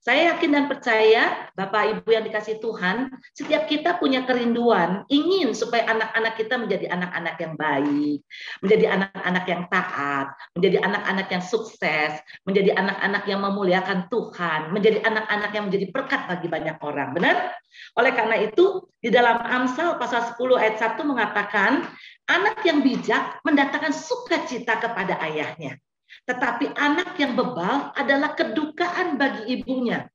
Saya yakin dan percaya, Bapak Ibu yang dikasih Tuhan, setiap kita punya kerinduan, ingin supaya anak-anak kita menjadi anak-anak yang baik, menjadi anak-anak yang taat, menjadi anak-anak yang sukses, menjadi anak-anak yang memuliakan Tuhan, menjadi anak-anak yang menjadi berkat bagi banyak orang. Benar? Oleh karena itu, di dalam Amsal pasal 10 ayat 1 mengatakan, anak yang bijak mendatangkan sukacita kepada ayahnya. Tetapi anak yang bebal adalah kedukaan bagi ibunya.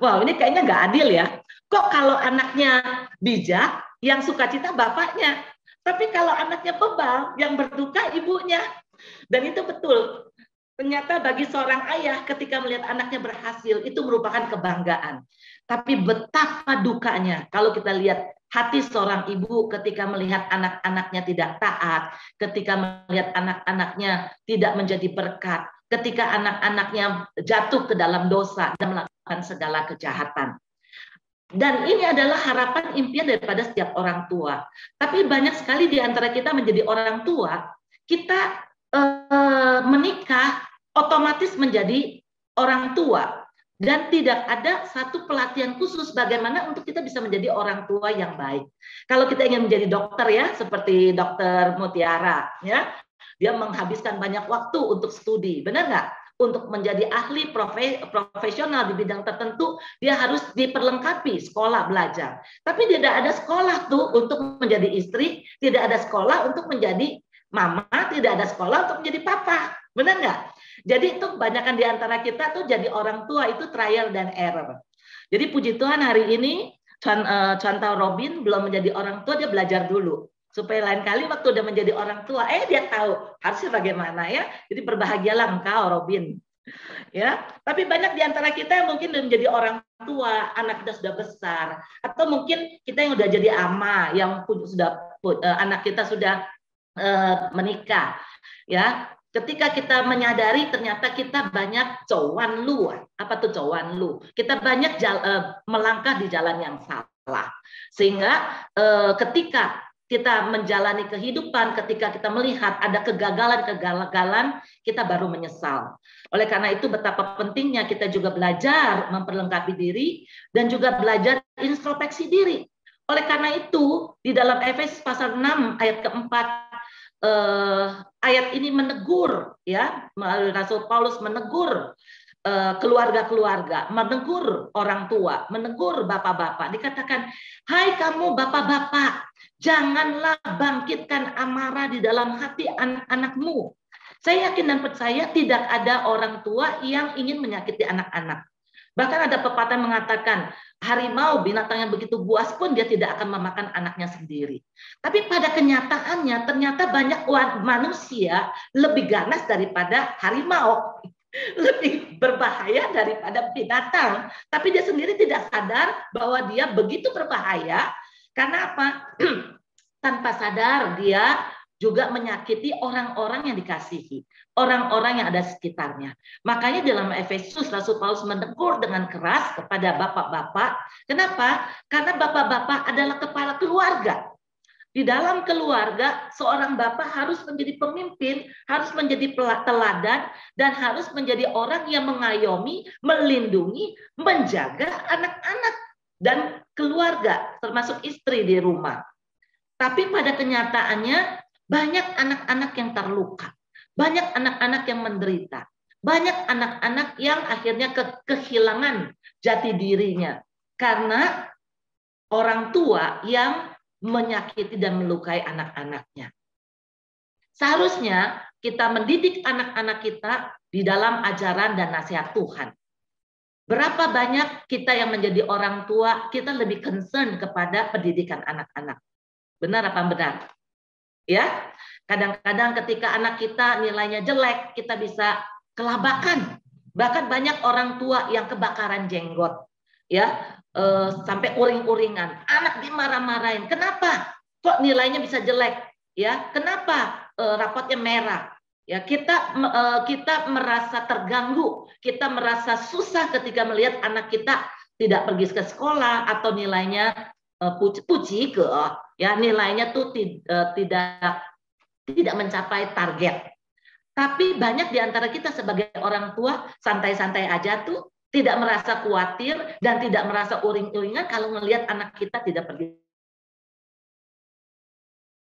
Wow, ini kayaknya nggak adil ya. Kok kalau anaknya bijak, yang sukacita bapaknya. Tapi kalau anaknya bebal, yang berduka ibunya. Dan itu betul. Ternyata bagi seorang ayah ketika melihat anaknya berhasil, itu merupakan kebanggaan. Tapi betapa dukanya kalau kita lihat hati seorang ibu ketika melihat anak-anaknya tidak taat, ketika melihat anak-anaknya tidak menjadi berkat, ketika anak-anaknya jatuh ke dalam dosa dan melakukan segala kejahatan. Dan ini adalah harapan impian daripada setiap orang tua. Tapi banyak sekali di antara kita menjadi orang tua, kita menikah otomatis menjadi orang tua. Dan tidak ada satu pelatihan khusus bagaimana untuk kita bisa menjadi orang tua yang baik. Kalau kita ingin menjadi dokter ya, seperti dokter Mutiara, ya, dia menghabiskan banyak waktu untuk studi, benar nggak? Untuk menjadi ahli profesional di bidang tertentu, dia harus diperlengkapi sekolah belajar. Tapi tidak ada sekolah tuh untuk menjadi istri, tidak ada sekolah untuk menjadi mama, tidak ada sekolah untuk menjadi papa, benar nggak? Jadi itu kebanyakan di antara kita tuh jadi orang tua itu trial dan error. Jadi puji Tuhan hari ini contoh Robin belum menjadi orang tua, dia belajar dulu. Supaya lain kali waktu udah menjadi orang tua, dia tahu harusnya bagaimana ya. Jadi berbahagialah engkau Robin. Ya, tapi banyak di antara kita yang mungkin udah menjadi orang tua, anak kita sudah besar, atau mungkin kita yang udah jadi ama, yang anak kita sudah menikah, ya. Ketika kita menyadari ternyata kita banyak cowan lu. Apa tuh cowan lu? Kita banyak melangkah di jalan yang salah. Sehingga ketika kita menjalani kehidupan, ketika kita melihat ada kegagalan-kegagalan, kita baru menyesal. Oleh karena itu betapa pentingnya kita juga belajar memperlengkapi diri dan juga belajar introspeksi diri. Oleh karena itu, di dalam Efesus pasal 6 ayat keempat, ayat ini menegur, ya, melalui Rasul Paulus menegur keluarga-keluarga, menegur orang tua, menegur bapak-bapak. Dikatakan, hai kamu bapak-bapak, janganlah bangkitkan amarah di dalam hati anak-anakmu. Saya yakin dan percaya tidak ada orang tua yang ingin menyakiti anak-anak. Bahkan ada pepatah mengatakan, harimau binatang yang begitu buas pun dia tidak akan memakan anaknya sendiri. Tapi pada kenyataannya ternyata banyak manusia lebih ganas daripada harimau, lebih berbahaya daripada binatang. Tapi dia sendiri tidak sadar bahwa dia begitu berbahaya. Karena apa? Tanpa sadar dia juga menyakiti orang-orang yang dikasihi, orang-orang yang ada sekitarnya. Makanya dalam Efesus Rasul Paulus menegur dengan keras kepada bapak-bapak. Kenapa? Karena bapak-bapak adalah kepala keluarga. Di dalam keluarga, seorang bapak harus menjadi pemimpin, harus menjadi teladan, dan harus menjadi orang yang mengayomi, melindungi, menjaga anak-anak dan keluarga, termasuk istri di rumah. Tapi pada kenyataannya, banyak anak-anak yang terluka, banyak anak-anak yang menderita, banyak anak-anak yang akhirnya kehilangan jati dirinya karena orang tua yang menyakiti dan melukai anak-anaknya. Seharusnya kita mendidik anak-anak kita di dalam ajaran dan nasihat Tuhan. Berapa banyak kita yang menjadi orang tua, kita lebih concern kepada pendidikan anak-anak. Benar apa benar? Ya, kadang-kadang ketika anak kita nilainya jelek, kita bisa kelabakan. Bahkan banyak orang tua yang kebakaran jenggot, ya, sampai uring-uringan. Anak dimarah-marahin. Kenapa? Kok nilainya bisa jelek? Ya, kenapa rapotnya merah? Ya, kita merasa terganggu, kita merasa susah ketika melihat anak kita tidak pergi ke sekolah atau nilainya puji ke, ya, nilainya tuh tidak mencapai target. Tapi banyak di antara kita sebagai orang tua santai-santai aja tuh, tidak merasa khawatir, dan tidak merasa uring-uringan kalau melihat anak kita tidak pergi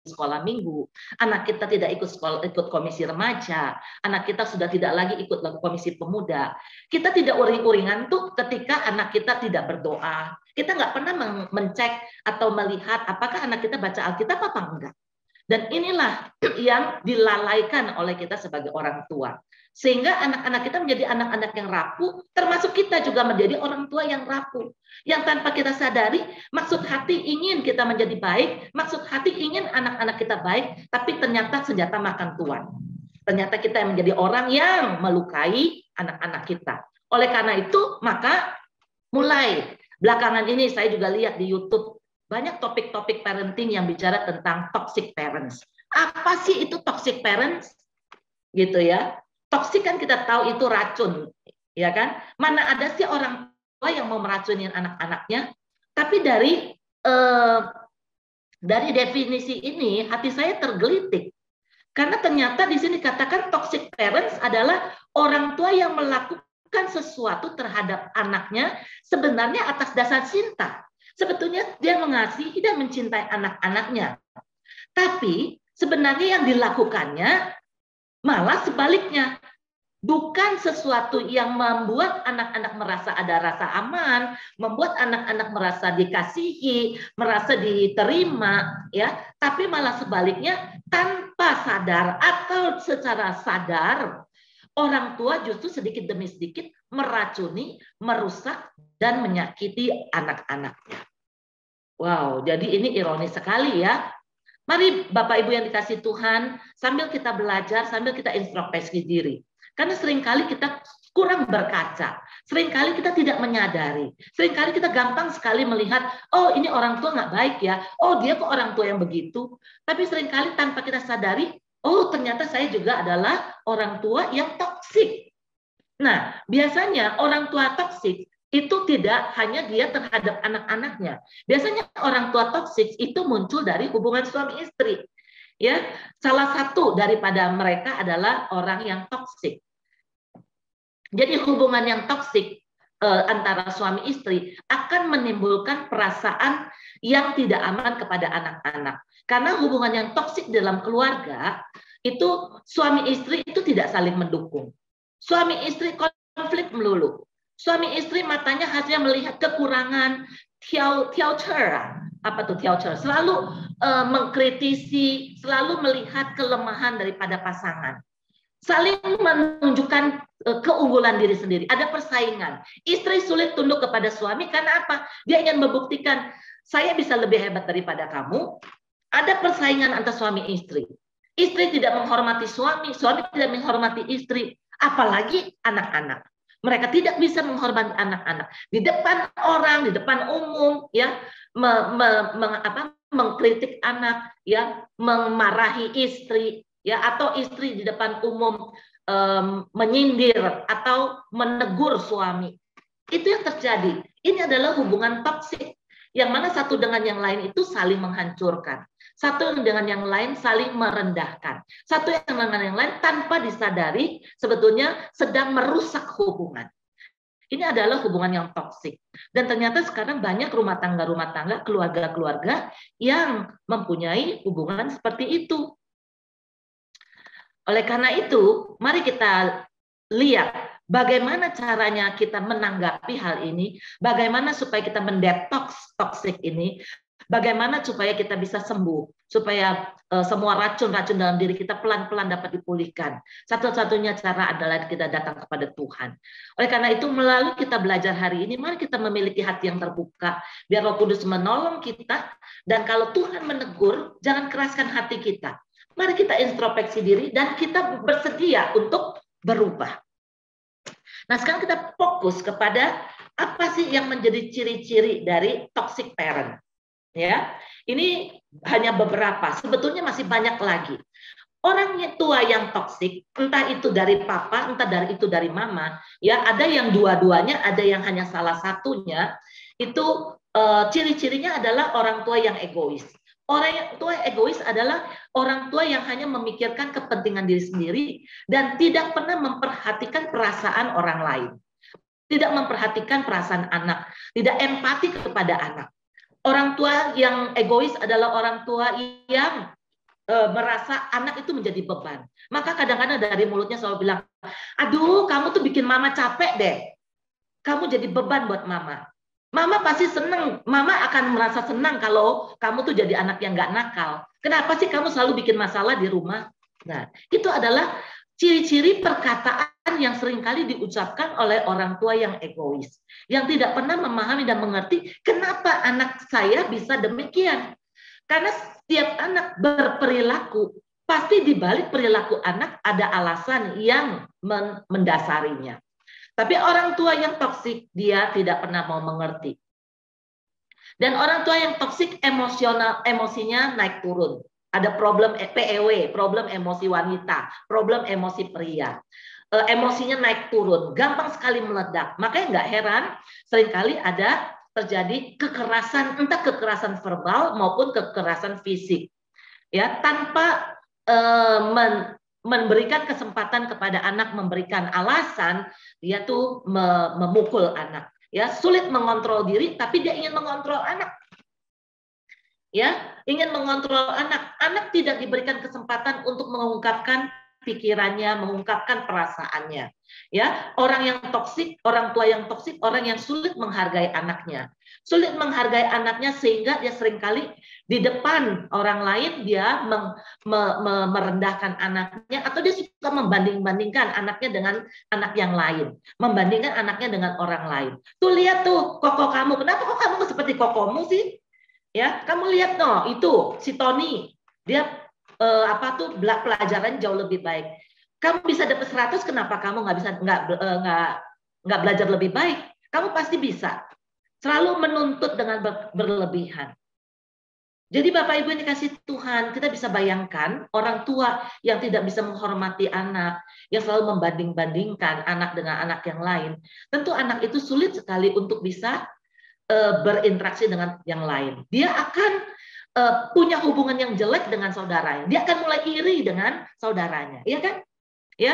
sekolah minggu, anak kita tidak ikut komisi remaja, anak kita sudah tidak lagi ikut komisi pemuda. Kita tidak uring-uringan tuh ketika anak kita tidak berdoa. Kita nggak pernah mencek atau melihat apakah anak kita baca Alkitab apa enggak. Dan inilah yang dilalaikan oleh kita sebagai orang tua. Sehingga anak-anak kita menjadi anak-anak yang rapuh, termasuk kita juga menjadi orang tua yang rapuh. Yang tanpa kita sadari, maksud hati ingin kita menjadi baik, maksud hati ingin anak-anak kita baik, tapi ternyata senjata makan tuan. Ternyata kita yang menjadi orang yang melukai anak-anak kita. Oleh karena itu, maka mulai belakangan ini saya juga lihat di YouTube, banyak topik-topik parenting yang bicara tentang toxic parents. Apa sih itu toxic parents? Gitu ya. Toksik kan kita tahu itu racun, ya kan? Mana ada sih orang tua yang mau meracunin anak-anaknya? Tapi dari definisi ini hati saya tergelitik. Karena ternyata di sini katakan toxic parents adalah orang tua yang melakukan sesuatu terhadap anaknya sebenarnya atas dasar cinta. Sebetulnya dia mengasihi dan mencintai anak-anaknya. Tapi sebenarnya yang dilakukannya malah sebaliknya, bukan sesuatu yang membuat anak-anak merasa ada rasa aman, membuat anak-anak merasa dikasihi, merasa diterima, ya. Tapi malah sebaliknya, tanpa sadar atau secara sadar, orang tua justru sedikit demi sedikit meracuni, merusak, dan menyakiti anak-anaknya. Wow, jadi ini ironis sekali ya. Mari Bapak Ibu yang dikasih Tuhan, sambil kita belajar, sambil kita introspeksi diri. Karena seringkali kita kurang berkaca, seringkali kita tidak menyadari, seringkali kita gampang sekali melihat, oh ini orang tua nggak baik ya, oh dia kok orang tua yang begitu. Tapi seringkali tanpa kita sadari, oh ternyata saya juga adalah orang tua yang toksik. Nah, biasanya orang tua toksik itu tidak hanya dia terhadap anak-anaknya. Biasanya orang tua toksik itu muncul dari hubungan suami istri. Ya, salah satu daripada mereka adalah orang yang toksik. Jadi hubungan yang toksik antara suami istri akan menimbulkan perasaan yang tidak aman kepada anak-anak. Karena hubungan yang toksik dalam keluarga itu suami istri itu tidak saling mendukung. Suami istri konflik melulu. Suami istri matanya hanya melihat kekurangan, apa tuh selalu mengkritisi, selalu melihat kelemahan daripada pasangan. Saling menunjukkan keunggulan diri sendiri. Ada persaingan. Istri sulit tunduk kepada suami karena apa? Dia ingin membuktikan saya bisa lebih hebat daripada kamu. Ada persaingan antara suami istri. Istri tidak menghormati suami, suami tidak menghormati istri, apalagi anak-anak. Mereka tidak bisa menghormati anak-anak di depan orang, di depan umum, ya, mengkritik anak, ya, memarahi istri, ya, atau istri di depan umum menyindir atau menegur suami. Itu yang terjadi. Ini adalah hubungan toksik, yang mana satu dengan yang lain itu saling menghancurkan. Satu dengan yang lain saling merendahkan. Satu dengan yang lain tanpa disadari sebetulnya sedang merusak hubungan. Ini adalah hubungan yang toksik. Dan ternyata sekarang banyak rumah tangga, keluarga-keluarga yang mempunyai hubungan seperti itu. Oleh karena itu, mari kita lihat bagaimana caranya kita menanggapi hal ini, bagaimana supaya kita mendetoks toksik ini, bagaimana supaya kita bisa sembuh, supaya semua racun-racun dalam diri kita pelan-pelan dapat dipulihkan. Satu-satunya cara adalah kita datang kepada Tuhan. Oleh karena itu, melalui kita belajar hari ini, mari kita memiliki hati yang terbuka, biar Roh Kudus menolong kita, dan kalau Tuhan menegur, jangan keraskan hati kita. Mari kita introspeksi diri, dan kita bersedia untuk berubah. Nah, sekarang kita fokus kepada apa sih yang menjadi ciri-ciri dari toxic parent. Ya, ini hanya beberapa. Sebetulnya masih banyak lagi. Orang tua yang toksik, entah itu dari papa, entah itu dari mama, ya, ada yang dua-duanya, ada yang hanya salah satunya. Itu ciri-cirinya adalah orang tua yang egois. Orang tua egois adalah orang tua yang hanya memikirkan kepentingan diri sendiri dan tidak pernah memperhatikan perasaan orang lain. tidak memperhatikan perasaan anak, tidak empati kepada anak. Orang tua yang egois adalah orang tua yang merasa anak itu menjadi beban. Maka kadang-kadang dari mulutnya selalu bilang, aduh kamu tuh bikin mama capek deh. Kamu jadi beban buat mama. Mama pasti senang, mama akan merasa senang kalau kamu tuh jadi anak yang nggak nakal. Kenapa sih kamu selalu bikin masalah di rumah? Nah, itu adalah ciri-ciri perkataan yang seringkali diucapkan oleh orang tua yang egois, yang tidak pernah memahami dan mengerti kenapa anak saya bisa demikian. Karena setiap anak berperilaku, pasti di balik perilaku anak ada alasan yang mendasarinya. Tapi orang tua yang toksik, dia tidak pernah mau mengerti. Dan orang tua yang toksik emosional, emosinya naik turun. Ada problem PEW, problem emosi wanita, problem emosi pria. Emosinya naik turun, gampang sekali meledak. Makanya nggak heran, seringkali ada terjadi kekerasan, entah kekerasan verbal maupun kekerasan fisik. Ya, tanpa memberikan kesempatan kepada anak, memberikan alasan, dia tuh memukul anak. Ya, sulit mengontrol diri, tapi dia ingin mengontrol anak. Ya, ingin mengontrol anak. Anak tidak diberikan kesempatan untuk mengungkapkan pikirannya, mengungkapkan perasaannya. Ya, orang yang toksik, orang tua yang toksik, orang yang sulit menghargai anaknya. Sulit menghargai anaknya sehingga dia seringkali di depan orang lain dia merendahkan anaknya, atau dia suka membanding-bandingkan anaknya dengan anak yang lain, membandingkan anaknya dengan orang lain. Tuh lihat tuh koko kamu, kenapa kok kamu seperti kokomu sih? Ya, kamu lihat no, itu si Tony, dia pelajaran jauh lebih baik. Kamu bisa dapat 100, kenapa kamu nggak belajar lebih baik? Kamu pasti bisa. Selalu menuntut dengan berlebihan. Jadi Bapak Ibu yang dikasih Tuhan, kita bisa bayangkan orang tua yang tidak bisa menghormati anak, yang selalu membanding-bandingkan anak dengan anak yang lain. Tentu anak itu sulit sekali untuk bisa berinteraksi dengan yang lain. Dia akan punya hubungan yang jelek dengan saudaranya. Dia akan mulai iri dengan saudaranya, ya kan? Ya,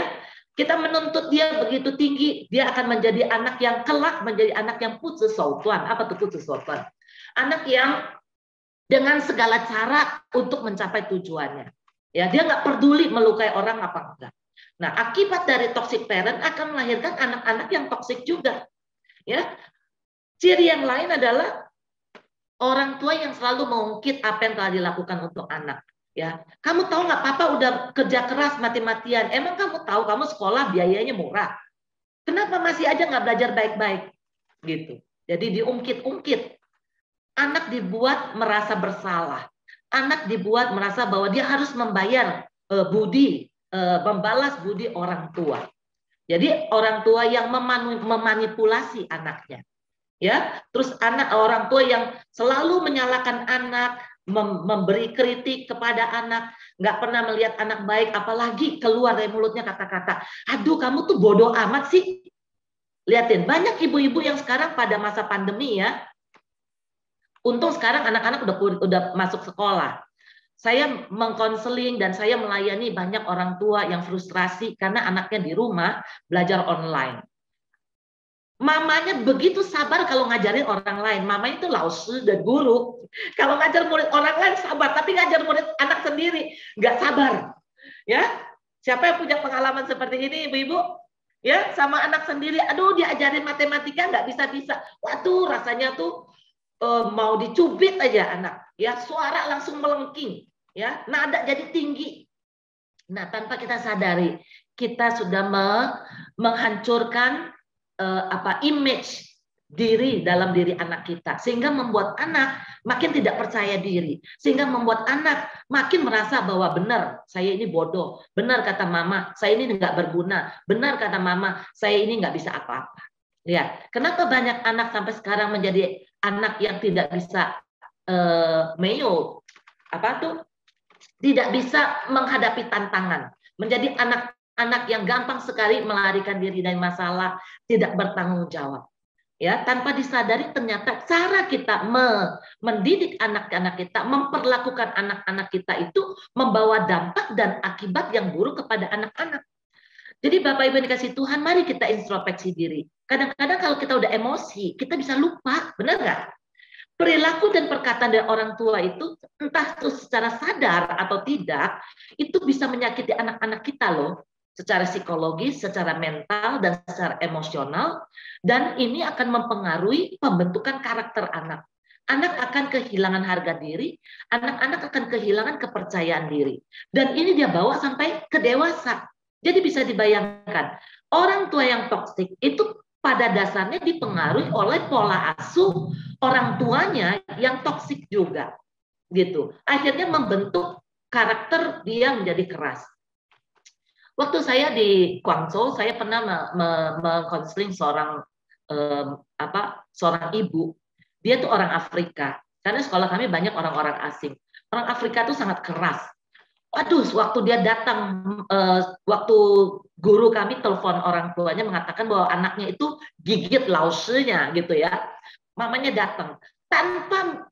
kita menuntut dia begitu tinggi, dia akan menjadi anak yang kelak menjadi anak yang putusautuan. Apa tuh putusautuan? Anak yang dengan segala cara untuk mencapai tujuannya. Ya, dia nggak peduli melukai orang apa enggak. Nah, akibat dari toxic parent akan melahirkan anak-anak yang toxic juga. Ya, ciri yang lain adalah orang tua yang selalu mengungkit apa yang telah dilakukan untuk anak. Ya, kamu tahu nggak, papa udah kerja keras mati-matian. Emang kamu tahu kamu sekolah biayanya murah? Kenapa masih aja nggak belajar baik-baik? Gitu. Jadi diungkit-ungkit. Anak dibuat merasa bersalah. Anak dibuat merasa bahwa dia harus membayar budi, membalas budi orang tua. Jadi orang tua yang memanipulasi anaknya. Ya, terus orang tua yang selalu menyalahkan anak, memberi kritik kepada anak, nggak pernah melihat anak baik, apalagi keluar dari mulutnya kata-kata, aduh kamu tuh bodoh amat sih. Lihatin, banyak ibu-ibu yang sekarang pada masa pandemi ya, untung sekarang anak-anak udah masuk sekolah. Saya mengkonseling dan saya melayani banyak orang tua yang frustrasi karena anaknya di rumah belajar online. Mamanya begitu sabar kalau ngajarin orang lain. Mamanya itu lausu dan guru. Kalau ngajar murid orang lain sabar, tapi ngajar murid anak sendiri nggak sabar. Ya, siapa yang punya pengalaman seperti ini, ibu-ibu? Ya, sama anak sendiri. Aduh, diajarin matematika nggak bisa-bisa. Waduh, rasanya tuh mau dicubit aja anak. Ya, suara langsung melengking. Ya, nada jadi tinggi. Nah, tanpa kita sadari, kita sudah menghancurkan image diri dalam diri anak kita, sehingga membuat anak makin tidak percaya diri, sehingga membuat anak makin merasa bahwa benar saya ini bodoh, benar kata mama saya ini nggak berguna, benar kata mama saya ini nggak bisa apa-apa. Ya, kenapa banyak anak sampai sekarang menjadi anak yang tidak bisa tidak bisa menghadapi tantangan, menjadi anak yang gampang sekali melarikan diri dari masalah, tidak bertanggung jawab. Ya, tanpa disadari ternyata cara kita mendidik anak-anak kita, memperlakukan anak-anak kita itu membawa dampak dan akibat yang buruk kepada anak-anak. Jadi Bapak Ibu yang dikasih Tuhan, mari kita introspeksi diri. Kadang-kadang kalau kita udah emosi, kita bisa lupa, benar nggak? Perilaku dan perkataan dari orang tua itu entah itu secara sadar atau tidak, itu bisa menyakiti anak-anak kita loh, secara psikologis, secara mental, dan secara emosional, dan ini akan mempengaruhi pembentukan karakter anak. Anak akan kehilangan harga diri, anak-anak akan kehilangan kepercayaan diri. Dan ini dia bawa sampai ke dewasa. Jadi bisa dibayangkan, orang tua yang toksik itu pada dasarnya dipengaruhi oleh pola asuh orang tuanya yang toksik juga, gitu. Akhirnya membentuk karakter dia menjadi keras. Waktu saya di Guangzhou, saya pernah mengkonseling seorang seorang ibu. Dia tuh orang Afrika. Karena sekolah kami banyak orang-orang asing. Orang Afrika tuh sangat keras. Waduh, waktu dia datang, waktu guru kami telepon orang tuanya mengatakan bahwa anaknya itu gigit lausenya gitu ya. Mamanya datang tanpa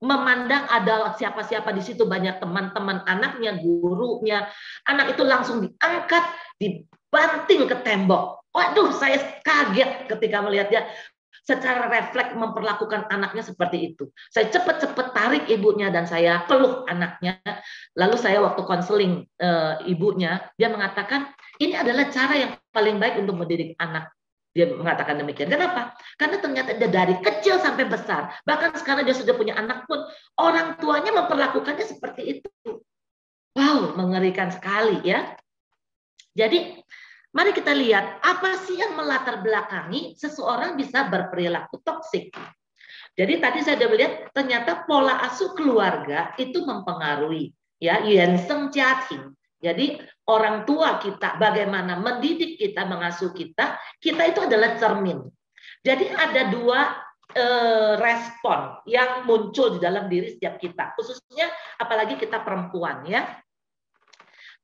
memandang ada siapa-siapa di situ, banyak teman-teman anaknya, gurunya. Anak itu langsung diangkat, dibanting ke tembok. Waduh, saya kaget ketika melihat dia secara refleks memperlakukan anaknya seperti itu. Saya cepat-cepat tarik ibunya dan saya peluk anaknya. Lalu saya waktu konseling ibunya, dia mengatakan ini adalah cara yang paling baik untuk mendidik anak. Dia mengatakan demikian. Kenapa? Karena ternyata dia dari kecil sampai besar, bahkan sekarang dia sudah punya anak pun, orang tuanya memperlakukannya seperti itu. Wow, mengerikan sekali ya. Jadi mari kita lihat apa sih yang melatar belakangi seseorang bisa berperilaku toksik. Jadi tadi saya sudah melihat ternyata pola asuh keluarga itu mempengaruhi ya, Yenseng Jiating. Jadi orang tua kita bagaimana mendidik kita, mengasuh kita itu adalah cermin. Jadi ada dua respon yang muncul di dalam diri setiap kita, khususnya apalagi kita perempuan ya.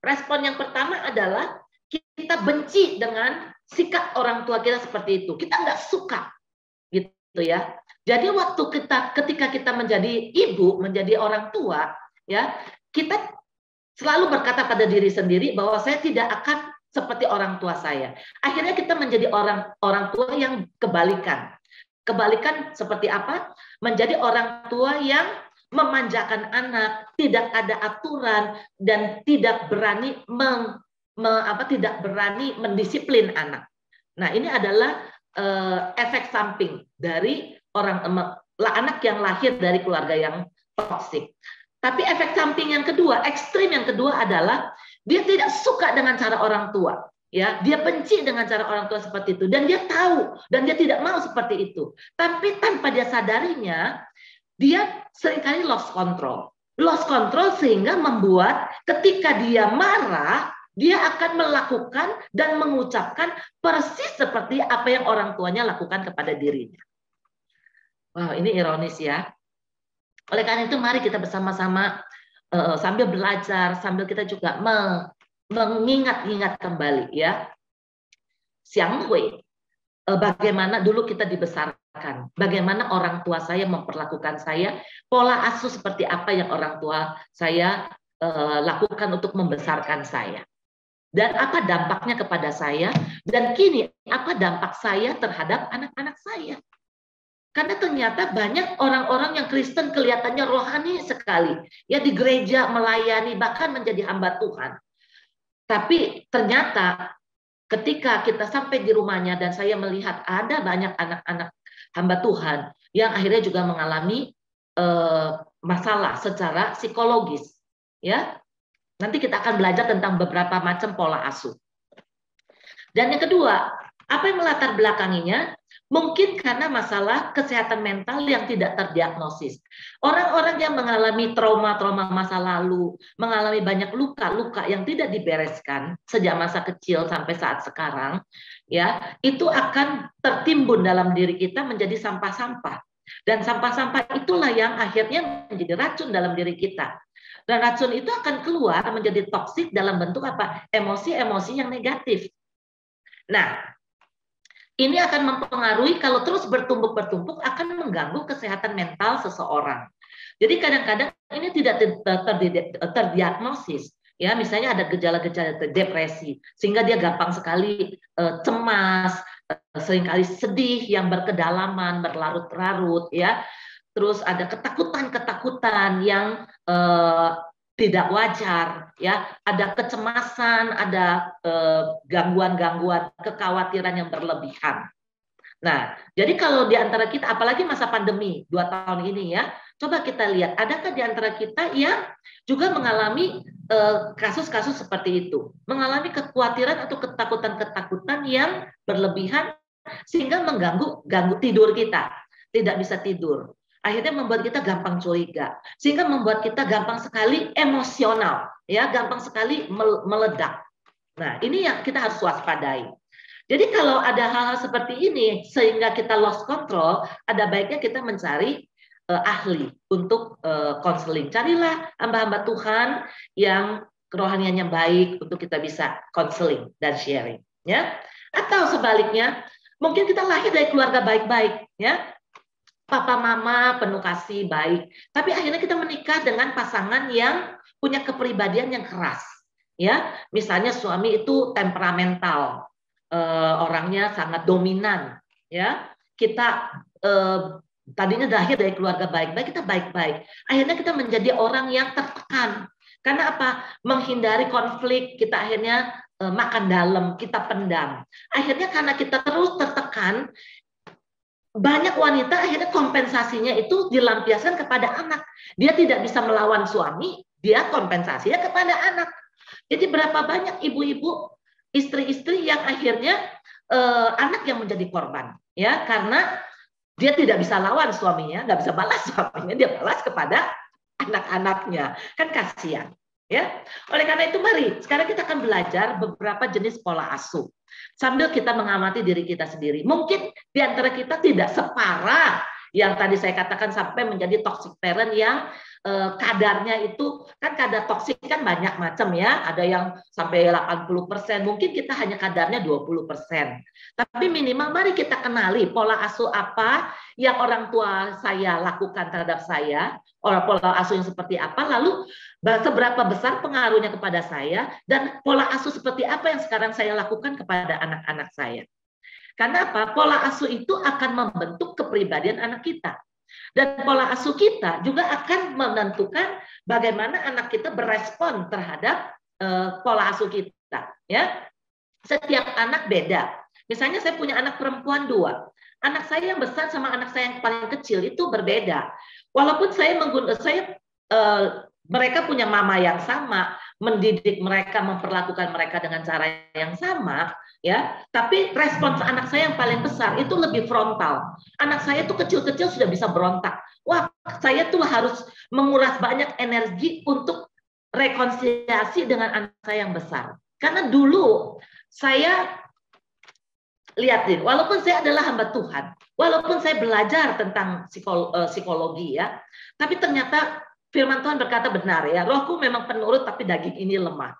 Respon yang pertama adalah kita benci dengan sikap orang tua kita seperti itu. Kita nggak suka, gitu ya. Jadi waktu ketika kita menjadi ibu, menjadi orang tua, ya kita selalu berkata pada diri sendiri bahwa saya tidak akan seperti orang tua saya. Akhirnya kita menjadi orang tua yang kebalikan. Kebalikan seperti apa? Menjadi orang tua yang memanjakan anak, tidak ada aturan dan tidak berani tidak berani mendisiplin anak. Nah, ini adalah efek samping dari anak yang lahir dari keluarga yang toksik. Tapi efek samping yang kedua, ekstrim yang kedua adalah dia tidak suka dengan cara orang tua. Ya, dia benci dengan cara orang tua seperti itu dan dia tahu dan dia tidak mau seperti itu. Tapi tanpa dia sadarinya, dia seringkali lost control. Lost control sehingga membuat ketika dia marah, dia akan melakukan dan mengucapkan persis seperti apa yang orang tuanya lakukan kepada dirinya. Wow, ini ironis ya. Oleh karena itu mari kita bersama-sama sambil belajar, sambil kita juga mengingat-ingat kembali ya. Xiang Hui, bagaimana dulu kita dibesarkan, bagaimana orang tua saya memperlakukan saya, pola asuh seperti apa yang orang tua saya lakukan untuk membesarkan saya. Dan apa dampaknya kepada saya, dan kini apa dampak saya terhadap anak-anak saya. Karena ternyata banyak orang-orang yang Kristen kelihatannya rohani sekali. Ya di gereja melayani, bahkan menjadi hamba Tuhan. Tapi ternyata ketika kita sampai di rumahnya dan saya melihat ada banyak anak-anak hamba Tuhan yang akhirnya juga mengalami masalah secara psikologis. Ya, nanti kita akan belajar tentang beberapa macam pola asuh. Dan yang kedua, apa yang melatar belakanginya? Mungkin karena masalah kesehatan mental yang tidak terdiagnosis. Orang-orang yang mengalami trauma-trauma masa lalu, mengalami banyak luka-luka yang tidak dibereskan sejak masa kecil sampai saat sekarang, ya, itu akan tertimbun dalam diri kita menjadi sampah-sampah. Dan sampah-sampah itulah yang akhirnya menjadi racun dalam diri kita. Dan racun itu akan keluar menjadi toksik dalam bentuk apa? Emosi-emosi yang negatif. Nah, ini akan mempengaruhi kalau terus bertumpuk-bertumpuk akan mengganggu kesehatan mental seseorang. Jadi kadang-kadang ini tidak terdiagnosis. Ya, misalnya ada gejala-gejala depresi, sehingga dia gampang sekali cemas, seringkali sedih yang berkedalaman, berlarut-larut, ya. Terus ada ketakutan-ketakutan yang tidak wajar, ya. Ada kecemasan, ada gangguan-gangguan, kekhawatiran yang berlebihan. Nah, jadi kalau di antara kita, apalagi masa pandemi 2 tahun ini ya, coba kita lihat, adakah di antara kita yang juga mengalami kasus-kasus seperti itu, mengalami kekhawatiran atau ketakutan-ketakutan yang berlebihan sehingga mengganggu tidur kita, tidak bisa tidur. Akhirnya membuat kita gampang curiga, sehingga membuat kita gampang sekali emosional, ya, gampang sekali meledak. Nah, ini yang kita harus waspadai. Jadi kalau ada hal-hal seperti ini sehingga kita lost control, ada baiknya kita mencari ahli untuk konseling. Carilah hamba-hamba Tuhan yang kerohaniannya baik untuk kita bisa konseling dan sharing, ya. Atau sebaliknya, mungkin kita lahir dari keluarga baik-baik, ya. Papa mama penuh kasih baik, tapi akhirnya kita menikah dengan pasangan yang punya kepribadian yang keras, ya. Misalnya suami itu temperamental, orangnya sangat dominan, ya. Kita tadinya lahir dari keluarga baik-baik, kita baik-baik, akhirnya kita menjadi orang yang tertekan. Karena apa? Menghindari konflik, kita akhirnya makan dalam, kita pendam. Akhirnya karena kita terus tertekan, banyak wanita akhirnya kompensasinya itu dilampiaskan kepada anak. Dia tidak bisa melawan suami, dia kompensasinya kepada anak. Jadi berapa banyak ibu-ibu, istri-istri yang akhirnya anak yang menjadi korban, ya, karena dia tidak bisa lawan suaminya, nggak bisa balas suaminya, dia balas kepada anak-anaknya, kan kasihan, ya. Oleh karena itu mari sekarang kita akan belajar beberapa jenis pola asuh sambil kita mengamati diri kita sendiri. Mungkin di antara kita tidak separah yang tadi saya katakan sampai menjadi toxic parent yang kadarnya itu kan, kadar toksik kan banyak macam, ya. Ada yang sampai 80%, mungkin kita hanya kadarnya 20%. Tapi minimal mari kita kenali pola asuh apa yang orang tua saya lakukan terhadap saya, pola asuh yang seperti apa, lalu seberapa besar pengaruhnya kepada saya, dan pola asuh seperti apa yang sekarang saya lakukan kepada anak-anak saya. Karena apa? Pola asuh itu akan membentuk kepribadian anak kita. Dan pola asuh kita juga akan menentukan bagaimana anak kita berespon terhadap pola asuh kita, ya. Setiap anak beda. Misalnya saya punya anak perempuan 2. Anak saya yang besar sama anak saya yang paling kecil itu berbeda. Walaupun mereka punya mama yang sama, mendidik mereka, memperlakukan mereka dengan cara yang sama, ya. Tapi respons anak saya yang paling besar itu lebih frontal. Anak saya tuh kecil-kecil sudah bisa berontak. Wah, saya tuh harus menguras banyak energi untuk rekonsiliasi dengan anak saya yang besar. Karena dulu saya lihatin, walaupun saya adalah hamba Tuhan, walaupun saya belajar tentang psikologi, ya, tapi ternyata firman Tuhan berkata benar, ya, rohku memang penurut tapi daging ini lemah.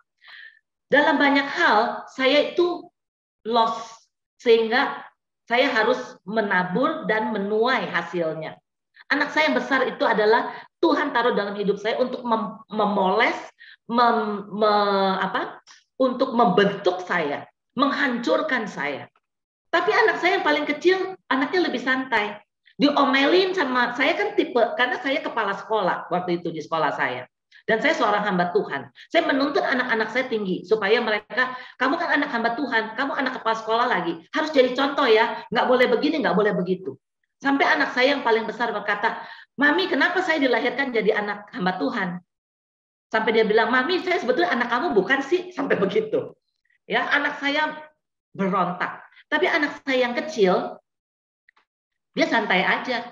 Dalam banyak hal saya itu lost, sehingga saya harus menabur dan menuai hasilnya. Anak saya yang besar itu adalah Tuhan taruh dalam hidup saya untuk memoles, untuk membentuk saya, menghancurkan saya. Tapi anak saya yang paling kecil, anaknya lebih santai. Diomelin sama saya, kan tipe, karena saya kepala sekolah waktu itu di sekolah saya. Dan saya seorang hamba Tuhan. Saya menuntut anak-anak saya tinggi supaya mereka, kamu kan anak hamba Tuhan, kamu anak kepala sekolah lagi, harus jadi contoh, ya, nggak boleh begini, nggak boleh begitu. Sampai anak saya yang paling besar berkata, Mami, kenapa saya dilahirkan jadi anak hamba Tuhan? Sampai dia bilang, Mami, saya sebetulnya anak kamu bukan sih, sampai begitu. Ya, anak saya berontak. Tapi anak saya yang kecil, dia santai aja.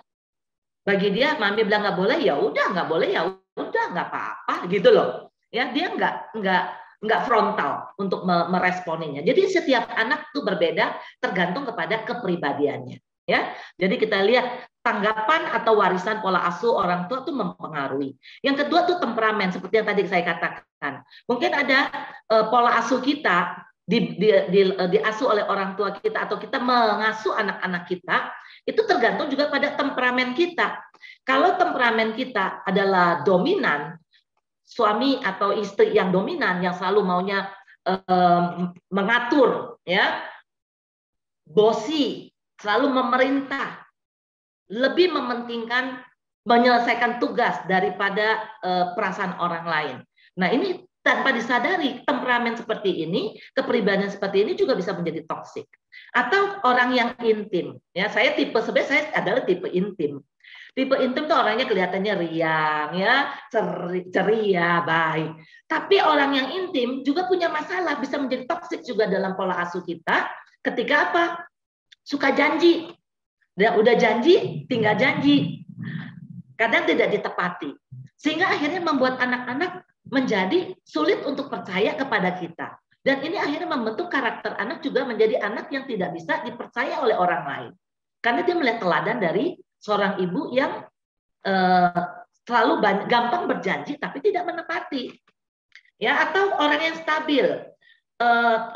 Bagi dia, Mami bilang nggak boleh, ya udah nggak boleh, ya udah nggak apa-apa, gitu loh. Ya, dia nggak frontal untuk meresponinya. Jadi setiap anak tuh berbeda tergantung kepada kepribadiannya. Ya, jadi kita lihat tanggapan atau warisan pola asuh orang tua tuh mempengaruhi. Yang kedua tuh temperamen, seperti yang tadi saya katakan. Mungkin ada pola asuh kita diasuh oleh orang tua kita, atau kita mengasuh anak-anak kita, itu tergantung juga pada temperamen kita. Kalau temperamen kita adalah dominan, suami atau istri yang dominan, yang selalu maunya mengatur, ya, bosi, selalu memerintah, lebih mementingkan menyelesaikan tugas daripada perasaan orang lain. Nah, ini tanpa disadari, temperamen seperti ini, kepribadian seperti ini juga bisa menjadi toksik. Atau orang yang intim, ya, sebenarnya saya adalah tipe intim. Tipe intim tuh orangnya kelihatannya riang, ya, ceria, baik. Tapi orang yang intim juga punya masalah, bisa menjadi toksik juga dalam pola asuh kita. Ketika apa? Suka janji. Udah janji, tinggal janji. Kadang tidak ditepati. Sehingga akhirnya membuat anak-anak menjadi sulit untuk percaya kepada kita. Dan ini akhirnya membentuk karakter anak juga menjadi anak yang tidak bisa dipercaya oleh orang lain. Karena dia melihat teladan dari seorang ibu yang selalu gampang berjanji tapi tidak menepati. Ya, atau orang yang stabil.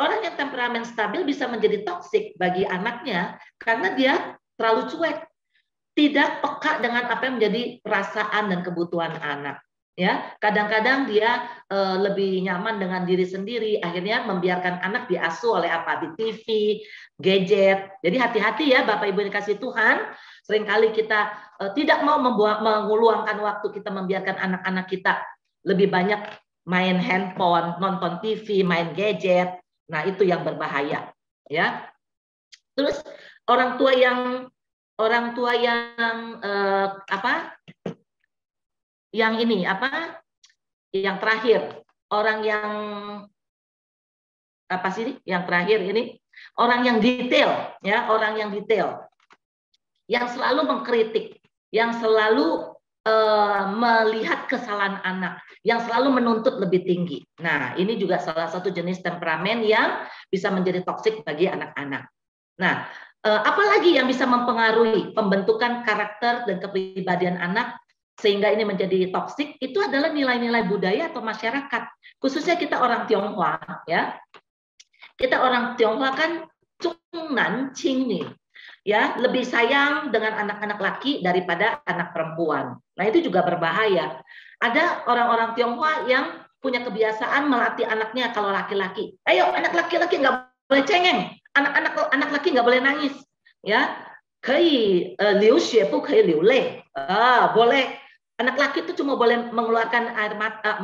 Orang yang temperamen stabil bisa menjadi toksik bagi anaknya karena dia terlalu cuek, tidak peka dengan apa yang menjadi perasaan dan kebutuhan anak. Ya, kadang-kadang dia lebih nyaman dengan diri sendiri, akhirnya membiarkan anak diasuh oleh apa? Di TV, gadget. Jadi hati-hati ya Bapak Ibu yang dikasih Tuhan. Seringkali kita tidak mau mengeluangkan waktu, kita membiarkan anak-anak kita lebih banyak main handphone, nonton TV, main gadget. Nah, itu yang berbahaya, ya. Terus orang tua yang yang ini apa? Yang terakhir, orang yang apa sih? Yang terakhir ini orang yang detail, ya, orang yang detail. Yang selalu mengkritik, yang selalu melihat kesalahan anak, yang selalu menuntut lebih tinggi. Nah, ini juga salah satu jenis temperamen yang bisa menjadi toksik bagi anak-anak. Nah, apalagi yang bisa mempengaruhi pembentukan karakter dan kepribadian anak sehingga ini menjadi toksik, itu adalah nilai-nilai budaya atau masyarakat. Khususnya kita orang Tionghoa, ya. Kita orang Tionghoa kan Zhongnan Qingni. Ya, lebih sayang dengan anak-anak laki daripada anak perempuan. Nah, itu juga berbahaya. Ada orang-orang Tionghoa yang punya kebiasaan melatih anaknya kalau laki-laki. Ayo, anak laki-laki nggak boleh cengeng. Anak laki nggak boleh nangis. Ya, kei liu xue bu kei liu lei. Boleh. Anak laki itu cuma boleh mengeluarkan air mata,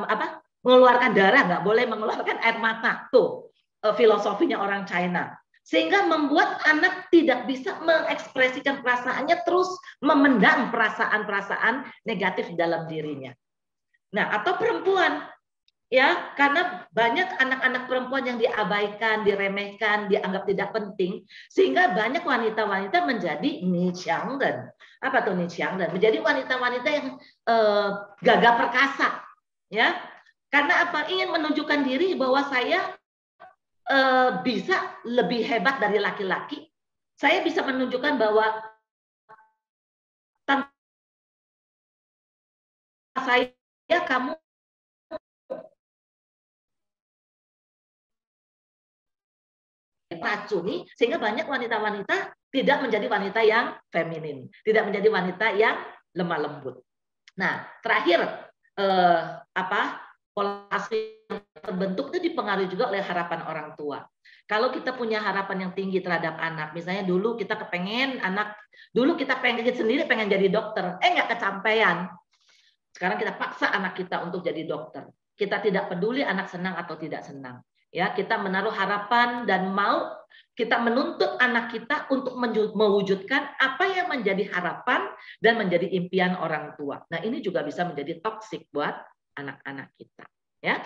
mengeluarkan darah, nggak boleh mengeluarkan air mata. Tuh, filosofinya orang China. Sehingga membuat anak tidak bisa mengekspresikan perasaannya, terus memendam perasaan-perasaan negatif dalam dirinya. Nah, atau perempuan, ya, karena banyak anak-anak perempuan yang diabaikan, diremehkan, dianggap tidak penting, sehingga banyak wanita-wanita menjadi nichiangren. Apa tuh nichiangren? Menjadi wanita-wanita yang gagah perkasa, ya. Karena apa? Ingin menunjukkan diri bahwa saya bisa lebih hebat dari laki-laki. Saya bisa menunjukkan bahwa tanpa saya kamu racuni, sehingga banyak wanita-wanita tidak menjadi wanita yang feminin, tidak menjadi wanita yang lemah lembut. Nah, terakhir pola asuh yang terbentuk itu dipengaruhi juga oleh harapan orang tua. Kalau kita punya harapan yang tinggi terhadap anak, misalnya dulu kita pengen sendiri pengen jadi dokter, nggak kecampaian. Sekarang kita paksa anak kita untuk jadi dokter. Kita tidak peduli anak senang atau tidak senang. Ya, kita menaruh harapan dan kita menuntut anak kita untuk mewujudkan apa yang menjadi harapan dan menjadi impian orang tua. Nah, ini juga bisa menjadi toksik buat anak-anak kita. Ya.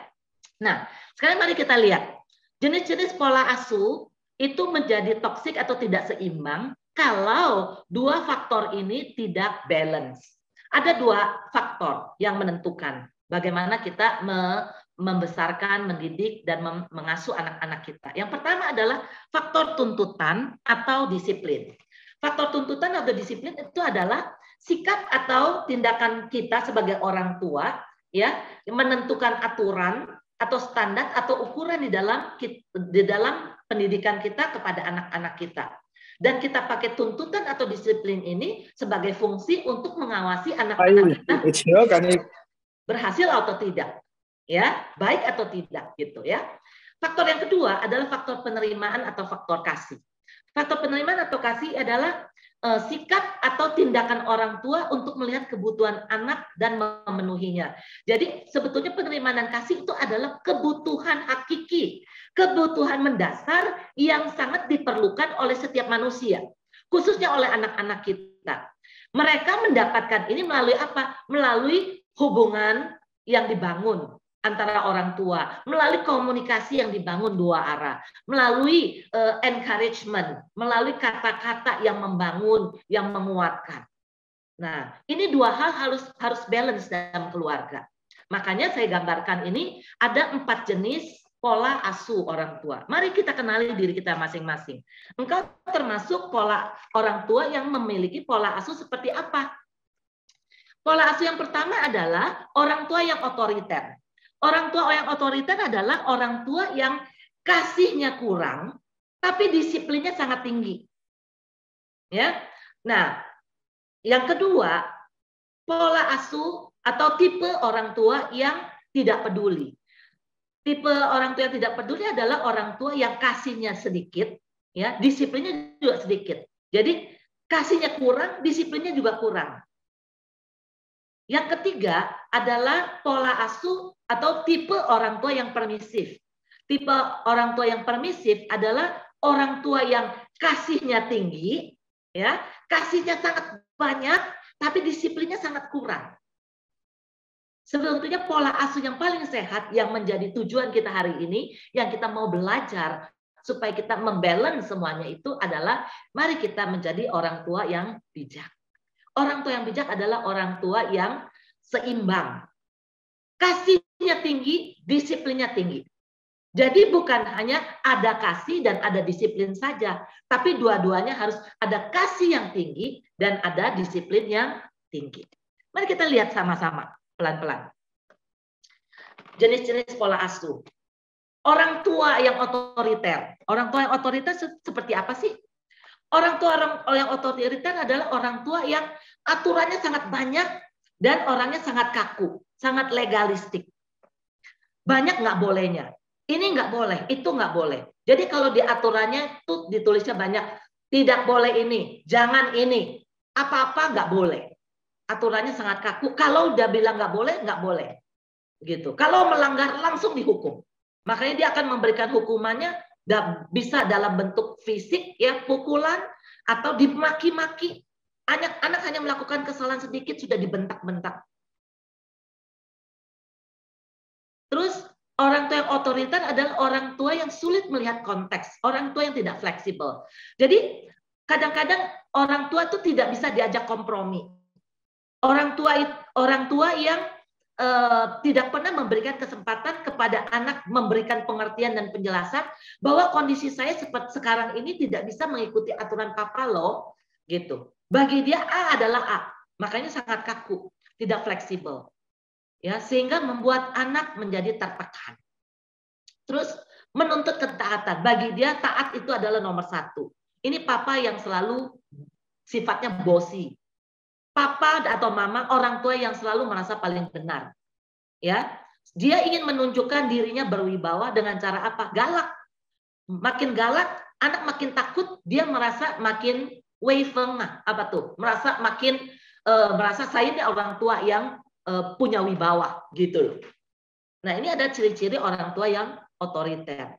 Nah, sekarang mari kita lihat. Jenis-jenis pola asuh itu menjadi toksik atau tidak seimbang kalau dua faktor ini tidak balance. Ada dua faktor yang menentukan bagaimana kita membesarkan, mendidik, dan mengasuh anak-anak kita. Yang pertama adalah faktor tuntutan atau disiplin. Faktor tuntutan atau disiplin itu adalah sikap atau tindakan kita sebagai orang tua, ya, menentukan aturan atau standar atau ukuran di dalam pendidikan kita kepada anak-anak kita. Dan kita pakai tuntutan atau disiplin ini sebagai fungsi untuk mengawasi anak-anak kita berhasil atau tidak. Ya, baik atau tidak gitu ya. Faktor yang kedua adalah faktor penerimaan atau faktor kasih. Faktor penerimaan atau kasih adalah sikap atau tindakan orang tua untuk melihat kebutuhan anak dan memenuhinya. Jadi sebetulnya penerimaan dan kasih itu adalah kebutuhan hakiki, kebutuhan mendasar yang sangat diperlukan oleh setiap manusia, khususnya oleh anak-anak kita. Mereka mendapatkan ini melalui apa? Melalui hubungan yang dibangun antara orang tua, melalui komunikasi yang dibangun dua arah, melalui encouragement, melalui kata-kata yang membangun, yang menguatkan. Nah, ini dua hal harus balance dalam keluarga. Makanya saya gambarkan ini ada 4 jenis pola asuh orang tua. Mari kita kenali diri kita masing-masing. Engkau termasuk pola orang tua yang memiliki pola asuh seperti apa? Pola asuh yang pertama adalah orang tua yang otoriter. Orang tua yang otoriter adalah orang tua yang kasihnya kurang, tapi disiplinnya sangat tinggi. Ya, nah, yang kedua, pola asuh atau tipe orang tua yang tidak peduli. Tipe orang tua yang tidak peduli adalah orang tua yang kasihnya sedikit, ya, disiplinnya juga sedikit. Jadi kasihnya kurang, disiplinnya juga kurang. Yang ketiga adalah pola asuh atau tipe orang tua yang permisif. Tipe orang tua yang permisif adalah orang tua yang kasihnya tinggi, ya, kasihnya sangat banyak, tapi disiplinnya sangat kurang. Sebetulnya pola asuh yang paling sehat yang menjadi tujuan kita hari ini, yang kita mau belajar supaya kita membalance semuanya itu adalah mari kita menjadi orang tua yang bijak. Orang tua yang bijak adalah orang tua yang seimbang. Kasihnya tinggi, disiplinnya tinggi. Jadi bukan hanya ada kasih dan ada disiplin saja, tapi dua-duanya harus ada kasih yang tinggi dan ada disiplin yang tinggi. Mari kita lihat sama-sama pelan-pelan. Jenis-jenis pola asuh. Orang tua yang otoriter. Orang tua yang otoriter seperti apa sih? Orang tua yang otoriter adalah orang tua yang aturannya sangat banyak dan orangnya sangat kaku, sangat legalistik. Banyak nggak bolehnya. Ini nggak boleh, itu nggak boleh. Jadi kalau di aturannya itu ditulisnya banyak, tidak boleh ini, jangan ini, apa-apa nggak boleh. Aturannya sangat kaku. Kalau udah bilang nggak boleh, gitu. Kalau melanggar langsung dihukum. Makanya dia akan memberikan hukumannya bisa dalam bentuk fisik, ya, pukulan atau dimaki-maki. Anak hanya melakukan kesalahan sedikit sudah dibentak-bentak. Terus orang tua yang otoriter adalah orang tua yang sulit melihat konteks, orang tua yang tidak fleksibel. Jadi kadang-kadang orang tua itu tidak bisa diajak kompromi. Orang tua yang tidak pernah memberikan kesempatan kepada anak memberikan pengertian dan penjelasan bahwa kondisi saya seperti sekarang ini tidak bisa mengikuti aturan papa loh, gitu. Bagi dia A adalah A, makanya sangat kaku, tidak fleksibel, ya, sehingga membuat anak menjadi tertekan. Terus menuntut ketaatan, bagi dia taat itu adalah nomor 1. Ini papa yang selalu sifatnya bossy. Papa atau mama orang tua yang selalu merasa paling benar, ya. Dia ingin menunjukkan dirinya berwibawa dengan cara apa? Galak. Makin galak, anak makin takut, dia merasa makin weifengah, apa tuh? Merasa makin merasa saya ini orang tua yang punya wibawa, gitu. Nah, ini ada ciri-ciri orang tua yang otoriter.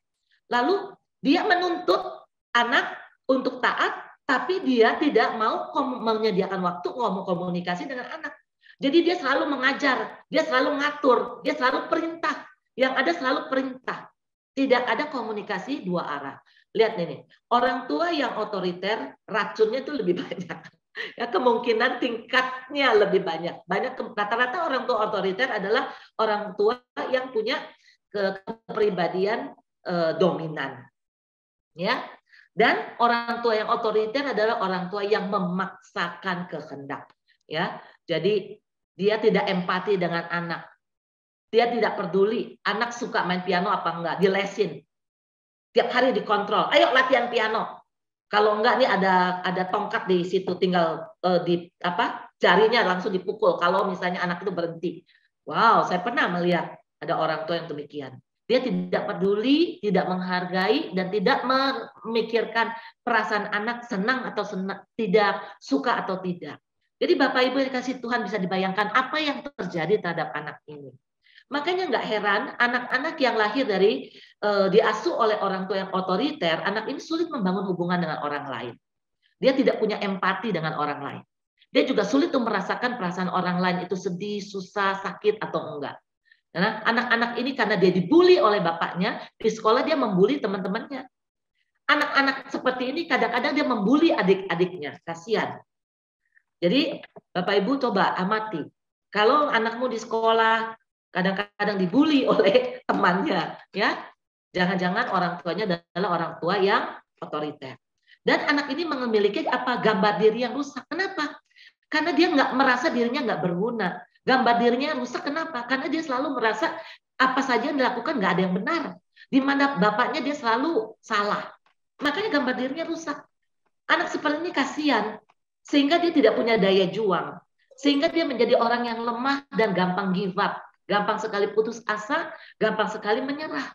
Lalu dia menuntut anak untuk taat, tapi dia tidak mau menyediakan waktu ngomong komunikasi dengan anak. Jadi dia selalu mengajar, dia selalu ngatur, dia selalu perintah. Yang ada selalu perintah. Tidak ada komunikasi dua arah. Lihat nih, orang tua yang otoriter racunnya itu lebih banyak. Ya, kemungkinan tingkatnya lebih banyak. Rata-rata orang tua otoriter adalah orang tua yang punya kepribadian dominan. Ya. Dan orang tua yang otoriter adalah orang tua yang memaksakan kehendak, ya. Jadi dia tidak empati dengan anak. Dia tidak peduli anak suka main piano apa enggak, dilesin. Tiap hari dikontrol. Ayo latihan piano. Kalau enggak nih ada tongkat di situ, tinggal jarinya langsung dipukul kalau misalnya anak itu berhenti. Wow, saya pernah melihat Ada orang tua yang demikian. Dia tidak peduli, tidak menghargai, dan tidak memikirkan perasaan anak senang atau tidak, suka atau tidak. Jadi Bapak Ibu yang dikasih Tuhan, bisa dibayangkan apa yang terjadi terhadap anak ini. Makanya nggak heran anak-anak yang lahir dari diasuh oleh orang tua yang otoriter, anak ini sulit membangun hubungan dengan orang lain. Dia tidak punya empati dengan orang lain. Dia juga sulit untuk merasakan perasaan orang lain itu sedih, susah, sakit atau enggak. Karena anak-anak ini karena dia dibully oleh bapaknya, di sekolah dia membuli teman-temannya. Anak-anak seperti ini kadang-kadang dia membuli adik-adiknya, kasihan. Jadi Bapak Ibu coba amati. Kalau anakmu di sekolah kadang-kadang dibully oleh temannya, ya, jangan-jangan orang tuanya adalah orang tua yang otoriter. Dan anak ini memiliki gambar diri yang rusak. Kenapa? Karena dia nggak merasa dirinya nggak berguna. Gambar dirinya rusak. Kenapa? Karena dia selalu merasa apa saja yang dilakukan nggak ada yang benar. Di mana bapaknya dia selalu salah. Makanya gambar dirinya rusak. Anak seperti ini kasihan. Sehingga dia tidak punya daya juang. Sehingga dia menjadi orang yang lemah dan gampang give up. Gampang sekali putus asa, gampang sekali menyerah.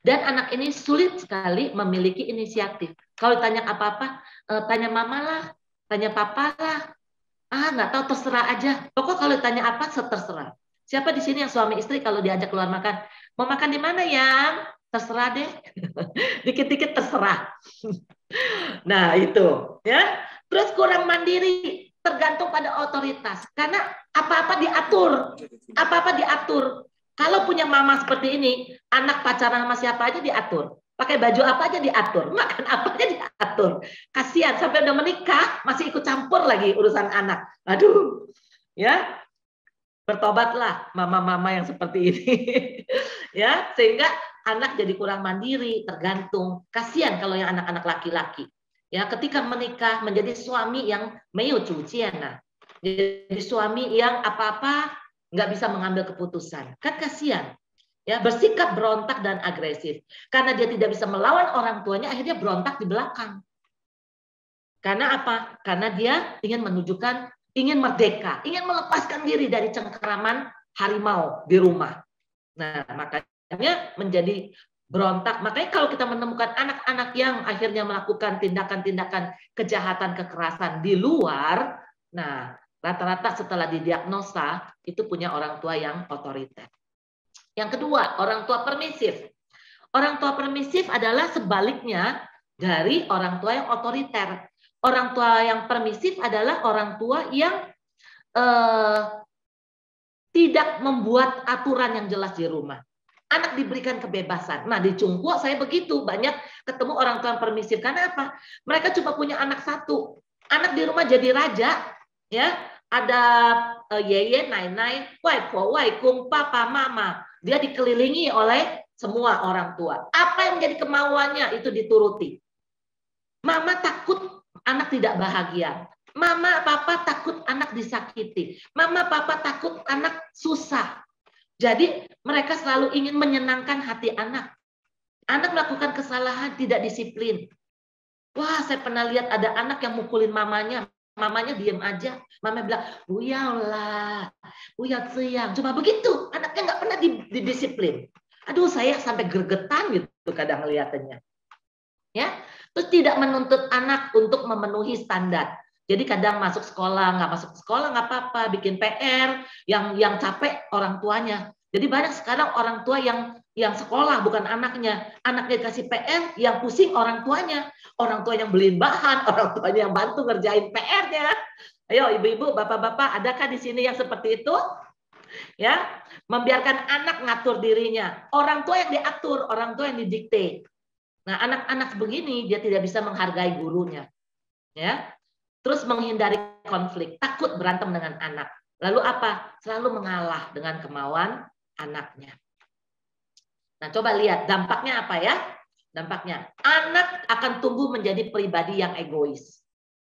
Dan anak ini sulit sekali memiliki inisiatif. Kalau tanya apa-apa, tanya mama lah, tanya papa lah. Nggak tahu, terserah aja. Pokok kalau tanya apa, terserah. Siapa di sini yang suami istri kalau diajak keluar makan, mau makan di mana yang? Terserah deh. Dikit-dikit terserah. Nah, itu, ya. Terus kurang mandiri, tergantung pada otoritas. Karena apa-apa diatur. Apa-apa diatur. Kalau punya mama seperti ini, anak pacaran sama siapa aja diatur. Pakai baju apa aja diatur. Makan apa aja diatur. Kasihan, sampai udah menikah, masih ikut campur lagi urusan anak. Aduh, ya. Bertobatlah mama-mama yang seperti ini. Ya, sehingga anak jadi kurang mandiri, tergantung. Kasihan kalau yang anak-anak laki-laki. Ya, ketika menikah menjadi suami yang meyucuciana. Jadi suami yang apa-apa nggak bisa mengambil keputusan. Kan kasihan. Ya, bersikap berontak dan agresif. Karena dia tidak bisa melawan orang tuanya, akhirnya berontak di belakang. Karena apa? Karena dia ingin menunjukkan, ingin merdeka, ingin melepaskan diri dari cengkeraman harimau di rumah. Nah, makanya menjadi berontak. Makanya kalau kita menemukan anak-anak yang akhirnya melakukan tindakan-tindakan kejahatan, kekerasan di luar, nah, rata-rata setelah didiagnosa, itu punya orang tua yang otoriter. Yang kedua, orang tua permisif. Orang tua permisif adalah sebaliknya dari orang tua yang otoriter. Orang tua yang permisif adalah orang tua yang tidak membuat aturan yang jelas di rumah. Anak diberikan kebebasan. Nah, di Cungkuo saya begitu, banyak ketemu orang tua yang permisif. Karena apa? Mereka cuma punya anak satu. Anak di rumah jadi raja, ya. Ada yeye, nainai, waipo, waikung, papa, mama. Dia dikelilingi oleh semua orang tua. Apa yang menjadi kemauannya itu dituruti. Mama takut anak tidak bahagia. Mama, papa takut anak disakiti. Mama, papa takut anak susah. Jadi mereka selalu ingin menyenangkan hati anak. Anak melakukan kesalahan, tidak disiplin. Wah, saya pernah lihat ada anak yang mukulin mamanya. Mamanya diam aja. Mama bilang, buyaulah, buyau siang. Cuma begitu. Anaknya nggak pernah didisiplin. Aduh, saya sampai gergetan gitu kadang lihatannya. Ya, terus tidak menuntut anak untuk memenuhi standar. Jadi kadang masuk sekolah, nggak masuk sekolah nggak apa-apa, bikin PR, yang capek orang tuanya. Jadi banyak sekarang orang tua yang sekolah bukan anaknya. Anaknya dikasih PR, yang pusing orang tuanya. Orang tua yang beliin bahan, orang tuanya yang bantu ngerjain PR-nya. Ayo ibu-ibu, bapak-bapak, adakah di sini yang seperti itu? Ya, membiarkan anak ngatur dirinya. Orang tua yang diatur, orang tua yang didikte. Nah, anak-anak begini dia tidak bisa menghargai gurunya. Ya. Terus menghindari konflik, takut berantem dengan anak. Lalu apa? Selalu mengalah dengan kemauan anaknya. Nah, coba lihat dampaknya apa ya? Dampaknya anak akan tumbuh menjadi pribadi yang egois.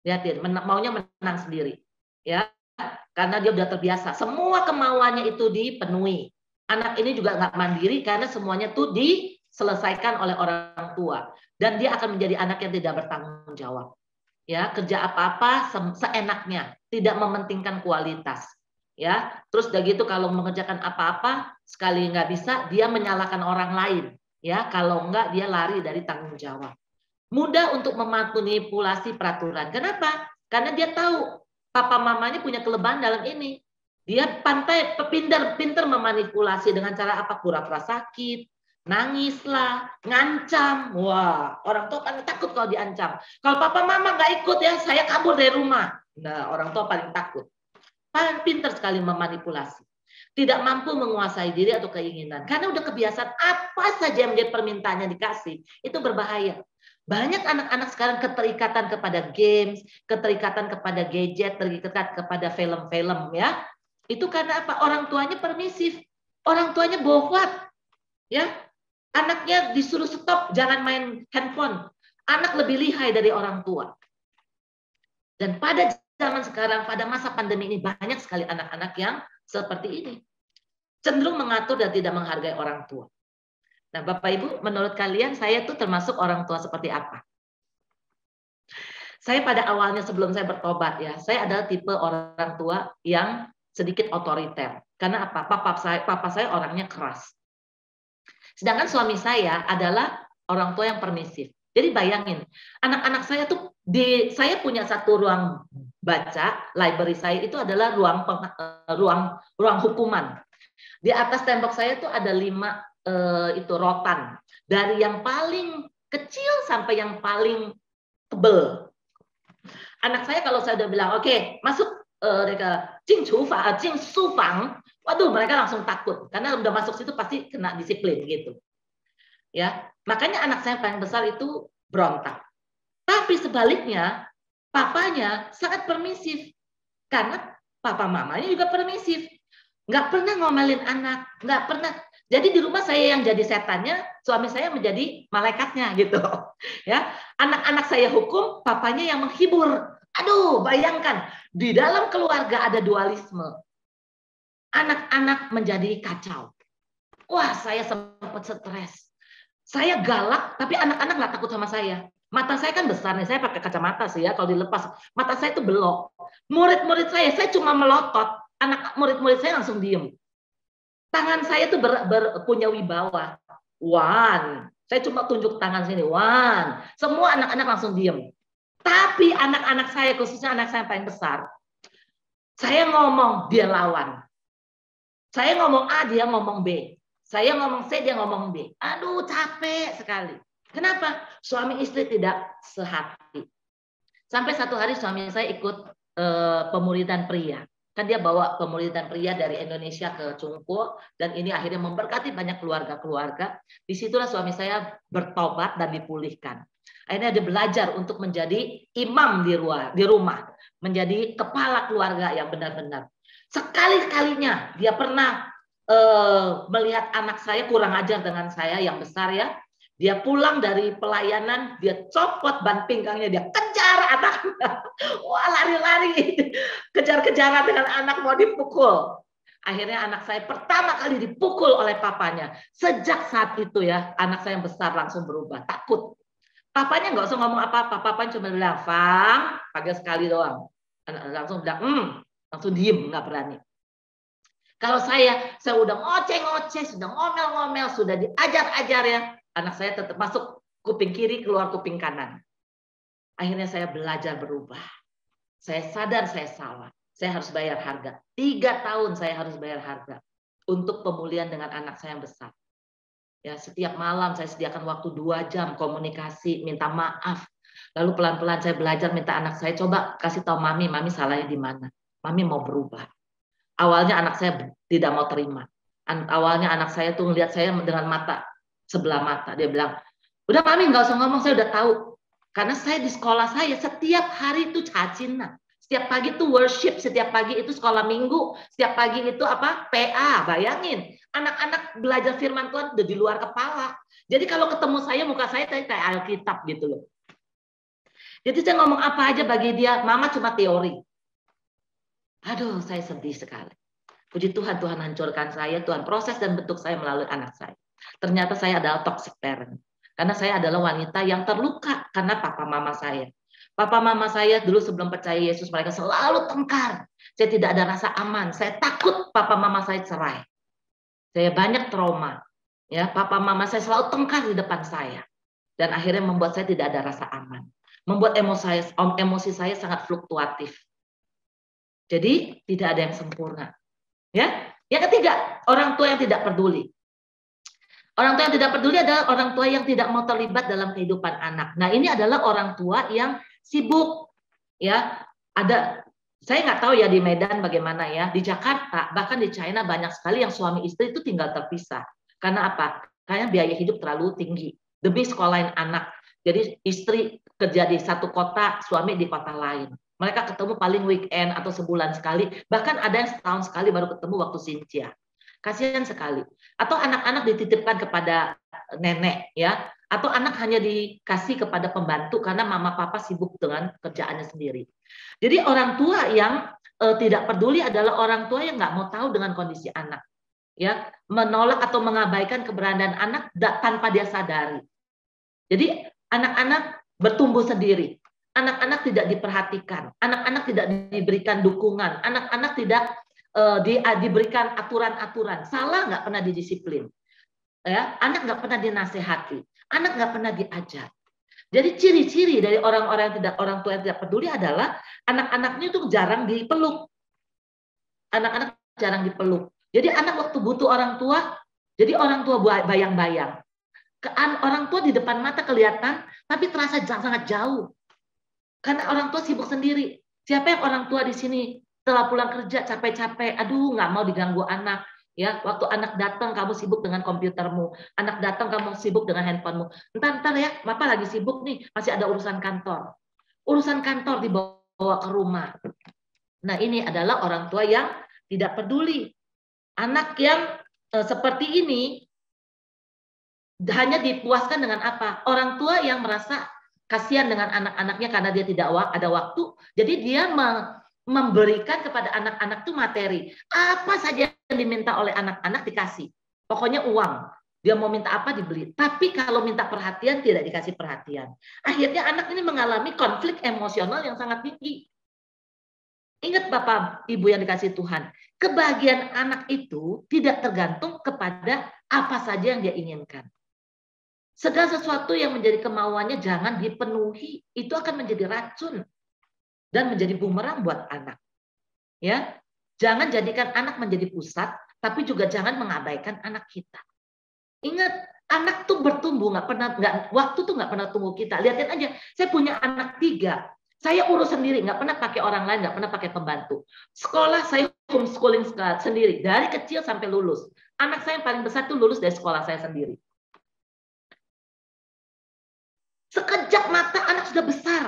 Lihatin, maunya menang sendiri. Ya. Karena dia sudah terbiasa. Semua kemauannya itu dipenuhi. Anak ini juga nggak mandiri karena semuanya tuh diselesaikan oleh orang tua. Dan dia akan menjadi anak yang tidak bertanggung jawab. Ya, kerja apa-apa seenaknya, tidak mementingkan kualitas. ya. Terus udah gitu kalau mengerjakan apa-apa sekali nggak bisa dia menyalahkan orang lain, ya. Kalau nggak dia lari dari tanggung jawab. Mudah untuk memanipulasi peraturan. Kenapa? Karena dia tahu papa mamanya punya kelemahan dalam ini. Dia pintar memanipulasi dengan cara apa? Pura-pura sakit, nangislah, ngancam. Wah, orang tua paling takut kalau diancam. Kalau papa mama nggak ikut ya, saya kabur dari rumah. Nah, orang tua paling takut. Paling pintar sekali memanipulasi. Tidak mampu menguasai diri atau keinginan. Karena udah kebiasaan apa saja yang menjadi permintaannya dikasih. Itu berbahaya. Banyak anak-anak sekarang keterikatan kepada games, keterikatan kepada gadget, terikat kepada film-film ya. Itu karena apa? Orang tuanya permisif. Orang tuanya bohwat. Ya. Anaknya disuruh stop, jangan main handphone. Anak lebih lihai dari orang tua. Dan pada zaman sekarang, pada masa pandemi ini, banyak sekali anak-anak yang seperti ini. Cenderung mengatur dan tidak menghargai orang tua. Nah, Bapak Ibu, menurut kalian saya tuh termasuk orang tua seperti apa? Saya pada awalnya sebelum saya bertobat ya, saya adalah tipe orang tua yang sedikit otoriter. Karena apa? Papa saya orangnya keras. Sedangkan suami saya adalah orang tua yang permisif. Jadi bayangin, anak-anak saya tuh saya punya satu ruang baca, library saya itu adalah ruang hukuman. Di atas tembok saya tuh ada 5 itu rotan, dari yang paling kecil sampai yang paling tebel. Anak saya kalau saya udah bilang oke, masuk Jing Su Fang, waduh mereka langsung takut karena udah masuk situ pasti kena disiplin gitu. Ya, makanya anak saya yang paling besar itu berontak. Tapi sebaliknya, papanya sangat permisif karena papa mamanya juga permisif. Nggak pernah ngomelin anak, nggak pernah. Jadi di rumah saya yang jadi setannya, suami saya menjadi malaikatnya gitu. Ya, anak-anak saya hukum, papanya yang menghibur. Aduh, bayangkan di dalam keluarga ada dualisme. Anak-anak menjadi kacau. Wah, saya sempat stres. Saya galak, tapi anak-anak nggak takut sama saya. Mata saya kan besar nih, saya pakai kacamata sih ya. Kalau dilepas, mata saya itu belok. Murid-murid saya cuma melotot. Anak murid-murid saya langsung diem. Tangan saya tuh punya wibawa. One. Saya cuma tunjuk tangan sini. One. Semua anak-anak langsung diem. Tapi anak-anak saya, khususnya anak saya yang paling besar, saya ngomong, dia lawan. Saya ngomong A, dia ngomong B. Saya ngomong C, dia ngomong D. Aduh, capek sekali. Kenapa? Suami istri tidak sehati. Sampai satu hari suami saya ikut pemuridan pria. Kan dia bawa pemuridan pria dari Indonesia ke Cungkuo, dan ini akhirnya memberkati banyak keluarga-keluarga. Disitulah suami saya bertobat dan dipulihkan. Akhirnya dia belajar untuk menjadi imam di rumah, menjadi kepala keluarga yang benar-benar. Sekali-kalinya dia pernah melihat anak saya kurang ajar dengan saya yang besar ya. Dia pulang dari pelayanan, dia copot ban pinggangnya, dia kejar anaknya. Wah, lari-lari. Kejar-kejaran dengan anak mau dipukul. Akhirnya anak saya pertama kali dipukul oleh papanya. Sejak saat itu ya, anak saya yang besar langsung berubah. Takut. Papanya nggak usah ngomong apa-apa. Papanya cuma bilang, Fang, pakai sekali doang. Langsung bilang, langsung diem, nggak berani. Kalau saya udah ngoceh-ngoceh, sudah ngomel-ngomel, sudah diajar-ajar ya, anak saya tetap masuk kuping kiri, keluar kuping kanan. Akhirnya saya belajar berubah. Saya sadar saya salah. Saya harus bayar harga. 3 tahun saya harus bayar harga untuk pemulihan dengan anak saya yang besar. Ya, setiap malam saya sediakan waktu 2 jam komunikasi, minta maaf. Lalu pelan-pelan saya belajar minta anak saya, coba kasih tahu mami salahnya di mana. Mami mau berubah. Awalnya anak saya tidak mau terima. Awalnya anak saya tuh melihat saya dengan mata sebelah mata. Dia bilang, udah mami nggak usah ngomong, saya udah tahu. Karena saya di sekolah saya setiap hari itu cacina. Setiap pagi itu worship, setiap pagi itu sekolah minggu, setiap pagi itu apa? PA, bayangin. Anak-anak belajar firman Tuhan udah di luar kepala. Jadi kalau ketemu saya, muka saya kayak Alkitab gitu loh. Jadi saya ngomong apa aja bagi dia, mama cuma teori. Aduh, saya sedih sekali. Puji Tuhan, Tuhan hancurkan saya, Tuhan proses dan bentuk saya melalui anak saya. Ternyata saya adalah toxic parent. Karena saya adalah wanita yang terluka karena papa mama saya. Papa mama saya dulu sebelum percaya Yesus, mereka selalu tengkar. Saya tidak ada rasa aman. Saya takut papa mama saya cerai. Saya banyak trauma. Ya, papa mama saya selalu tengkar di depan saya. Dan akhirnya membuat saya tidak ada rasa aman. Membuat emosi saya sangat fluktuatif. Jadi tidak ada yang sempurna. Ya. Yang ketiga, orang tua yang tidak peduli. Orang tua yang tidak peduli adalah orang tua yang tidak mau terlibat dalam kehidupan anak. Nah, ini adalah orang tua yang sibuk. Ya, ada, saya nggak tahu ya di Medan bagaimana ya. Di Jakarta, bahkan di China banyak sekali yang suami istri itu tinggal terpisah. Karena apa? Karena biaya hidup terlalu tinggi demi sekolahin anak. Jadi istri kerja di satu kota, suami di kota lain. Mereka ketemu paling weekend atau sebulan sekali. Bahkan ada yang setahun sekali baru ketemu waktu Cynthia. Kasihan sekali. Atau anak-anak dititipkan kepada nenek, ya, atau anak hanya dikasih kepada pembantu karena mama papa sibuk dengan kerjaannya sendiri. Jadi orang tua yang tidak peduli adalah orang tua yang nggak mau tahu dengan kondisi anak, ya, menolak atau mengabaikan keberadaan anak tanpa dia sadari. Jadi anak-anak bertumbuh sendiri, anak-anak tidak diperhatikan, anak-anak tidak diberikan dukungan, anak-anak tidak diberikan aturan-aturan, salah nggak pernah didisiplin, ya, anak nggak pernah dinasehati, anak nggak pernah diajar. Jadi ciri-ciri dari orang-orang yang orang tua yang tidak peduli adalah anak-anaknya itu jarang dipeluk, anak-anak jarang dipeluk. Jadi anak waktu butuh orang tua, jadi orang tua bayang-bayang, orang tua di depan mata kelihatan, tapi terasa sangat jauh, karena orang tua sibuk sendiri. Siapa yang orang tua di sini? Setelah pulang kerja capek-capek, aduh nggak mau diganggu anak, ya. Waktu anak datang kamu sibuk dengan komputermu, anak datang kamu sibuk dengan handphonemu. Entar ya, Bapak lagi sibuk nih, masih ada urusan kantor dibawa ke rumah. Nah ini adalah orang tua yang tidak peduli. Anak yang seperti ini hanya dipuaskan dengan apa? Orang tua yang merasa kasihan dengan anak-anaknya karena dia tidak ada waktu, jadi dia memberikan kepada anak-anak itu materi. Apa saja yang diminta oleh anak-anak dikasih. Pokoknya uang. Dia mau minta apa dibeli. Tapi kalau minta perhatian tidak dikasih perhatian. Akhirnya anak ini mengalami konflik emosional yang sangat tinggi. Ingat Bapak Ibu yang dikasih Tuhan, kebahagiaan anak itu tidak tergantung kepada apa saja yang dia inginkan. Segala sesuatu yang menjadi kemauannya jangan dipenuhi. Itu akan menjadi racun dan menjadi bumerang buat anak. Ya, jangan jadikan anak menjadi pusat, tapi juga jangan mengabaikan anak kita. Ingat, anak tuh bertumbuh waktu tuh nggak pernah tunggu kita. Lihatin aja, saya punya anak 3, saya urus sendiri, nggak pernah pakai orang lain, nggak pernah pakai pembantu. Sekolah saya homeschooling sendiri dari kecil sampai lulus. Anak saya yang paling besar tuh lulus dari sekolah saya sendiri. Sekejap mata anak sudah besar,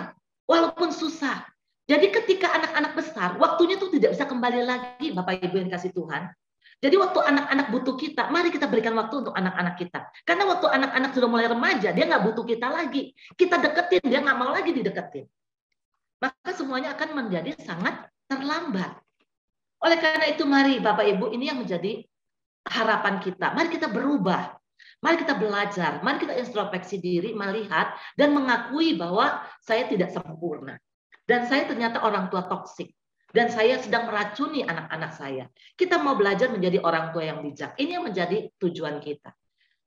walaupun susah. Jadi ketika anak-anak besar, waktunya tuh tidak bisa kembali lagi, Bapak Ibu yang kasih Tuhan. Jadi waktu anak-anak butuh kita, mari kita berikan waktu untuk anak-anak kita. Karena waktu anak-anak sudah mulai remaja, dia nggak butuh kita lagi. Kita deketin, dia nggak mau lagi dideketin. Maka semuanya akan menjadi sangat terlambat. Oleh karena itu, mari Bapak Ibu, ini yang menjadi harapan kita. Mari kita berubah. Mari kita belajar, mari kita introspeksi diri, melihat dan mengakui bahwa saya tidak sempurna. Dan saya ternyata orang tua toksik. Dan saya sedang meracuni anak-anak saya. Kita mau belajar menjadi orang tua yang bijak. Ini yang menjadi tujuan kita.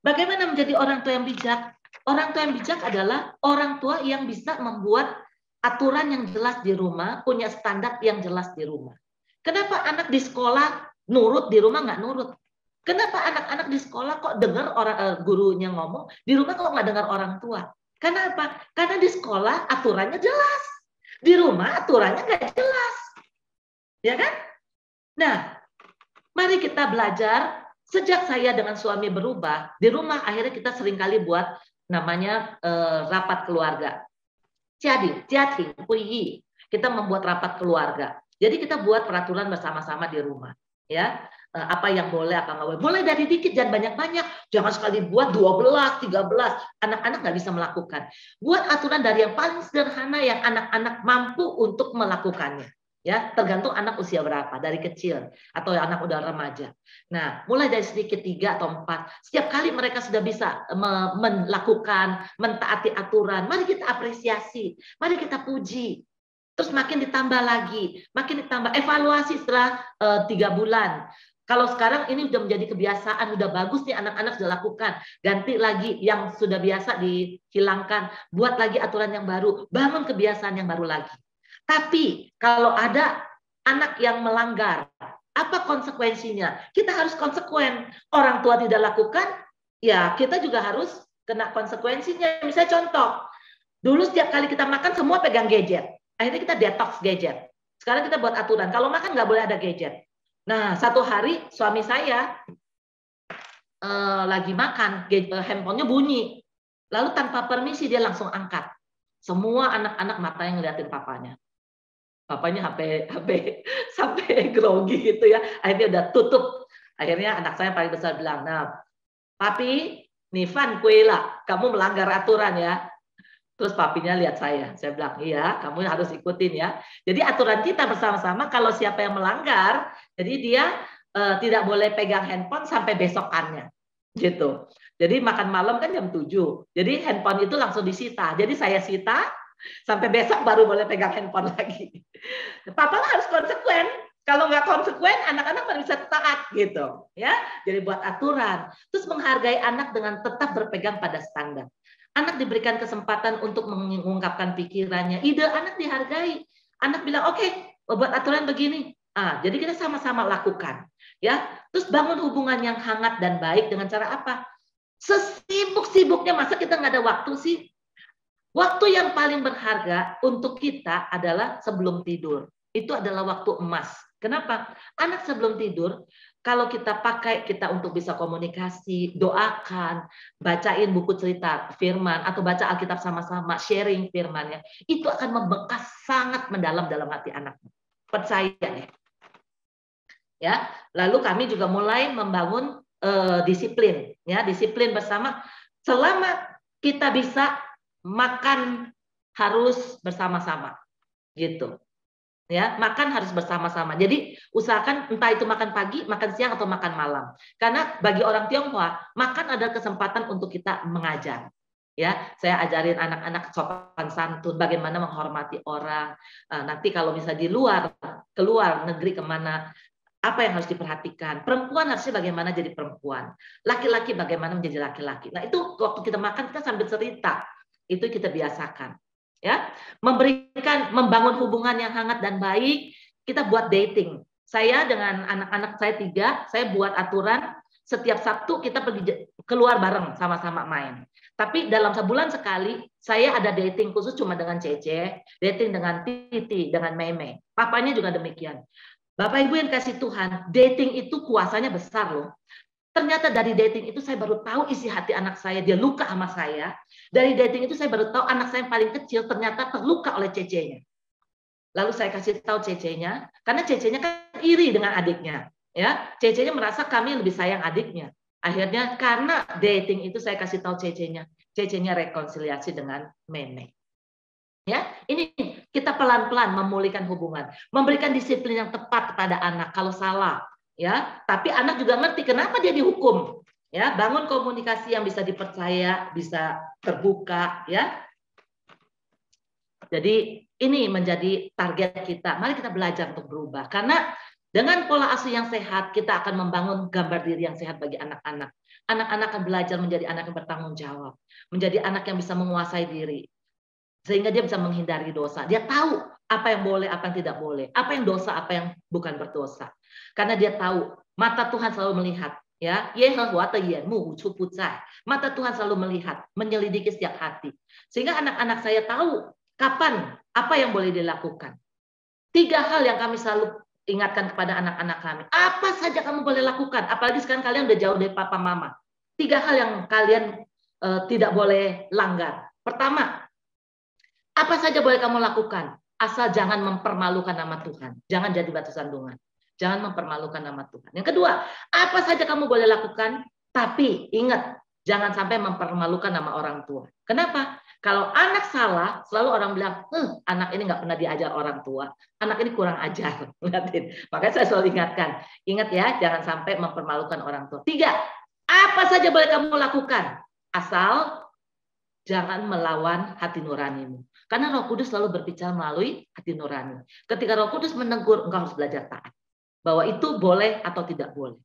Bagaimana menjadi orang tua yang bijak? Orang tua yang bijak adalah orang tua yang bisa membuat aturan yang jelas di rumah, punya standar yang jelas di rumah. Kenapa anak di sekolah nurut, di rumah nggak nurut? Kenapa anak-anak di sekolah kok dengar gurunya ngomong, di rumah kok nggak dengar orang tua? Karena apa? Karena di sekolah aturannya jelas. Di rumah aturannya nggak jelas. Ya kan? Nah, mari kita belajar. Sejak saya dengan suami berubah, di rumah akhirnya kita seringkali buat namanya rapat keluarga. Jia-ting, puyi. Kita membuat rapat keluarga. Jadi kita buat peraturan bersama-sama di rumah. Ya, apa yang boleh, apa nggak boleh. Boleh dari dikit, jangan banyak-banyak. Jangan sekali buat 12, 13. Anak-anak nggak bisa melakukan. Buat aturan dari yang paling sederhana yang anak-anak mampu untuk melakukannya. Ya, tergantung anak usia berapa, dari kecil atau anak udah remaja. Nah, mulai dari sedikit 3 atau 4. Setiap kali mereka sudah bisa melakukan, mentaati aturan, mari kita apresiasi, mari kita puji. terus makin ditambah lagi, makin ditambah, evaluasi setelah 3 bulan. Kalau sekarang ini udah menjadi kebiasaan, udah bagus nih anak-anak sudah lakukan, ganti lagi yang sudah biasa dihilangkan, buat lagi aturan yang baru, bangun kebiasaan yang baru lagi. Tapi kalau ada anak yang melanggar, apa konsekuensinya? Kita harus konsekuen. Orang tua tidak lakukan, ya kita juga harus kena konsekuensinya. Misalnya contoh, dulu setiap kali kita makan semua pegang gadget. Akhirnya kita detox gadget. Sekarang kita buat aturan, kalau makan nggak boleh ada gadget. Nah, satu hari suami saya lagi makan, handphonenya bunyi. Lalu tanpa permisi dia langsung angkat. Semua anak-anak matanya ngeliatin papanya. Papanya sampai grogi gitu ya. Akhirnya udah tutup. Akhirnya anak saya paling besar bilang, nah, papi, Nivan Kuela, kamu melanggar aturan ya. Terus papinya lihat saya bilang, iya, kamu harus ikutin ya. Jadi aturan kita bersama-sama, kalau siapa yang melanggar, jadi dia tidak boleh pegang handphone sampai besokannya, gitu. Jadi makan malam kan jam 7, jadi handphone itu langsung disita. Jadi saya sita, sampai besok baru boleh pegang handphone lagi. Papa harus konsekuen. Kalau nggak konsekuen, anak-anak baru bisa taat, gitu. Ya, jadi buat aturan. Terus menghargai anak dengan tetap berpegang pada standar. Anak diberikan kesempatan untuk mengungkapkan pikirannya. Ide anak dihargai. Anak bilang, oke, buat aturan begini. Jadi kita sama-sama lakukan. Ya, terus bangun hubungan yang hangat dan baik dengan cara apa? Sesibuk-sibuknya, masa kita nggak ada waktu sih? Waktu yang paling berharga untuk kita adalah sebelum tidur. Itu adalah waktu emas. Kenapa? Anak sebelum tidur, kalau kita pakai kita untuk bisa komunikasi, doakan, bacain buku cerita firman, atau baca Alkitab sama-sama, sharing firmannya, itu akan membekas sangat mendalam dalam hati anak. Percaya deh. Ya, lalu kami juga mulai membangun disiplin, ya, disiplin bersama. Selama kita bisa makan harus bersama-sama, gitu. Ya, makan harus bersama-sama. Jadi usahakan entah itu makan pagi, makan siang atau makan malam. Karena bagi orang Tionghoa, makan adalah kesempatan untuk kita mengajar. Ya, saya ajarin anak-anak sopan santun, bagaimana menghormati orang. Nanti kalau misalnya di luar, keluar negeri kemana, apa yang harus diperhatikan. Perempuan harusnya bagaimana jadi perempuan. Laki-laki bagaimana menjadi laki-laki. Nah, itu waktu kita makan kita sambil cerita. Itu kita biasakan. Ya, membangun hubungan yang hangat dan baik. Kita buat dating. Saya dengan anak-anak saya 3, saya buat aturan setiap Sabtu kita pergi keluar bareng sama-sama main. Tapi dalam sebulan sekali saya ada dating khusus cuma dengan Cece, dating dengan Titi, dengan Meme. Papanya juga demikian. Bapak Ibu yang kasih Tuhan, dating itu kuasanya besar loh. Ternyata dari dating itu saya baru tahu isi hati anak saya, dia luka sama saya. Dari dating itu saya baru tahu anak saya yang paling kecil ternyata terluka oleh cecenya. Lalu saya kasih tahu cecenya, karena cecenya kan iri dengan adiknya. Ya, cecenya merasa kami lebih sayang adiknya. Akhirnya karena dating itu saya kasih tahu cecenya rekonsiliasi dengan Meme. Ya, ini kita pelan-pelan memulihkan hubungan, memberikan disiplin yang tepat kepada anak kalau salah. Ya, tapi anak juga ngerti kenapa dia dihukum. Ya, bangun komunikasi yang bisa dipercaya, bisa terbuka, ya. Jadi ini menjadi target kita. Mari kita belajar untuk berubah. Karena dengan pola asuh yang sehat, kita akan membangun gambar diri yang sehat bagi anak-anak. Anak-anak akan belajar menjadi anak yang bertanggung jawab, menjadi anak yang bisa menguasai diri, sehingga dia bisa menghindari dosa. Dia tahu apa yang boleh, apa yang tidak boleh, apa yang dosa, apa yang bukan berdosa. Karena dia tahu mata Tuhan selalu melihat, ya. Mata Tuhan selalu melihat, menyelidiki setiap hati. Sehingga anak-anak saya tahu kapan apa yang boleh dilakukan. 3 hal yang kami selalu ingatkan kepada anak-anak kami. Apa saja kamu boleh lakukan, apalagi sekarang kalian udah jauh dari papa mama. 3 hal yang kalian tidak boleh langgar. Pertama, apa saja boleh kamu lakukan, asal jangan mempermalukan nama Tuhan. Jangan jadi batu sandungan. Jangan mempermalukan nama Tuhan. Yang kedua, apa saja kamu boleh lakukan, tapi ingat, jangan sampai mempermalukan nama orang tua. Kenapa? Kalau anak salah, selalu orang bilang, anak ini nggak pernah diajar orang tua. Anak ini kurang ajar. Makanya saya selalu ingatkan. Ingat ya, jangan sampai mempermalukan orang tua. 3, apa saja boleh kamu lakukan, asal jangan melawan hati nuranimu. Karena Roh Kudus selalu berbicara melalui hati nurani. Ketika Roh Kudus menegur, engkau harus belajar taat. Bahwa itu boleh atau tidak boleh.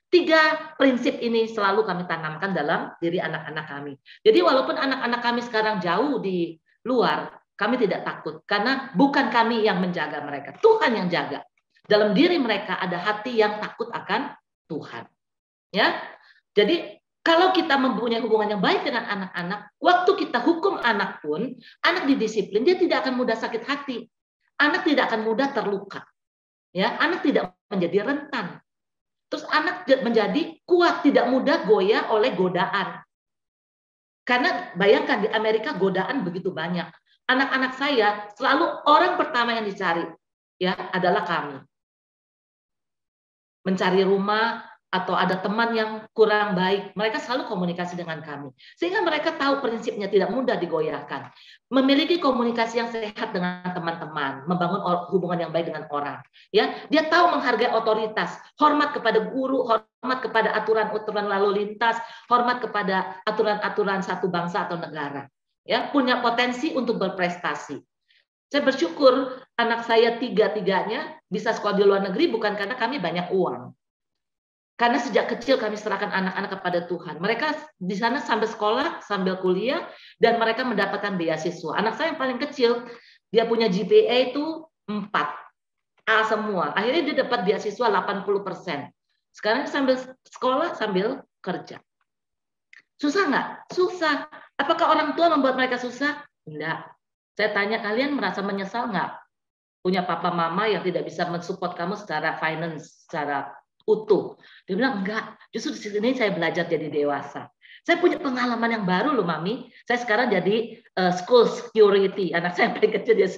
3 prinsip ini selalu kami tanamkan dalam diri anak-anak kami. Jadi walaupun anak-anak kami sekarang jauh di luar, kami tidak takut. Karena bukan kami yang menjaga mereka. Tuhan yang jaga. Dalam diri mereka ada hati yang takut akan Tuhan. Ya, jadi kalau kita mempunyai hubungan yang baik dengan anak-anak, waktu kita hukum anak pun, anak didisiplin, dia tidak akan mudah sakit hati. Anak tidak akan mudah terluka. Ya, anak tidak menjadi rentan. Terus anak menjadi kuat, tidak mudah goyah oleh godaan. Karena bayangkan di Amerika godaan begitu banyak. Anak-anak saya selalu orang pertama yang dicari ya adalah kami. Mencari rumah atau ada teman yang kurang baik, mereka selalu komunikasi dengan kami. Sehingga mereka tahu prinsipnya tidak mudah digoyahkan. Memiliki komunikasi yang sehat dengan teman-teman, membangun hubungan yang baik dengan orang. Ya, dia tahu menghargai otoritas, hormat kepada guru, hormat kepada aturan-aturan lalu lintas, hormat kepada aturan-aturan satu bangsa atau negara. Ya, punya potensi untuk berprestasi. Saya bersyukur anak saya tiga-tiganya bisa sekolah di luar negeri bukan karena kami banyak uang. Karena sejak kecil kami serahkan anak-anak kepada Tuhan. Mereka di sana sambil sekolah, sambil kuliah, dan mereka mendapatkan beasiswa. Anak saya yang paling kecil, dia punya GPA itu 4. A semua. Akhirnya dia dapat beasiswa 80%. Sekarang sambil sekolah, sambil kerja. Susah nggak? Susah. Apakah orang tua membuat mereka susah? Enggak. Saya tanya, kalian merasa menyesal nggak? Punya papa mama yang tidak bisa mensupport kamu secara finance, secara utuh. Dia bilang, enggak, justru di sini saya belajar jadi dewasa. Saya punya pengalaman yang baru loh, Mami. Saya sekarang jadi school security. Anak saya paling kecil dia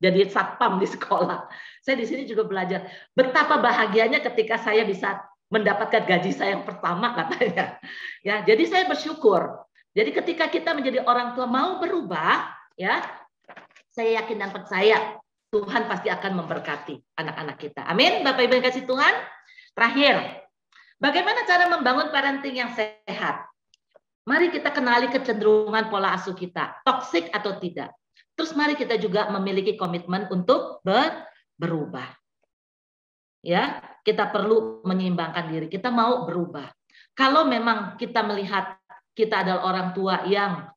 jadi satpam di sekolah. Saya di sini juga belajar betapa bahagianya ketika saya bisa mendapatkan gaji saya yang pertama katanya. Ya, jadi saya bersyukur. Jadi ketika kita menjadi orang tua mau berubah, ya, saya yakin dan percaya Tuhan pasti akan memberkati anak-anak kita. Amin. Bapak Ibu yang kasih Tuhan. Terakhir, bagaimana cara membangun parenting yang sehat? Mari kita kenali kecenderungan pola asuh kita, toksik atau tidak. Terus mari kita juga memiliki komitmen untuk berubah. Ya, kita perlu menyeimbangkan diri. Kita mau berubah. Kalau memang kita melihat kita adalah orang tua yang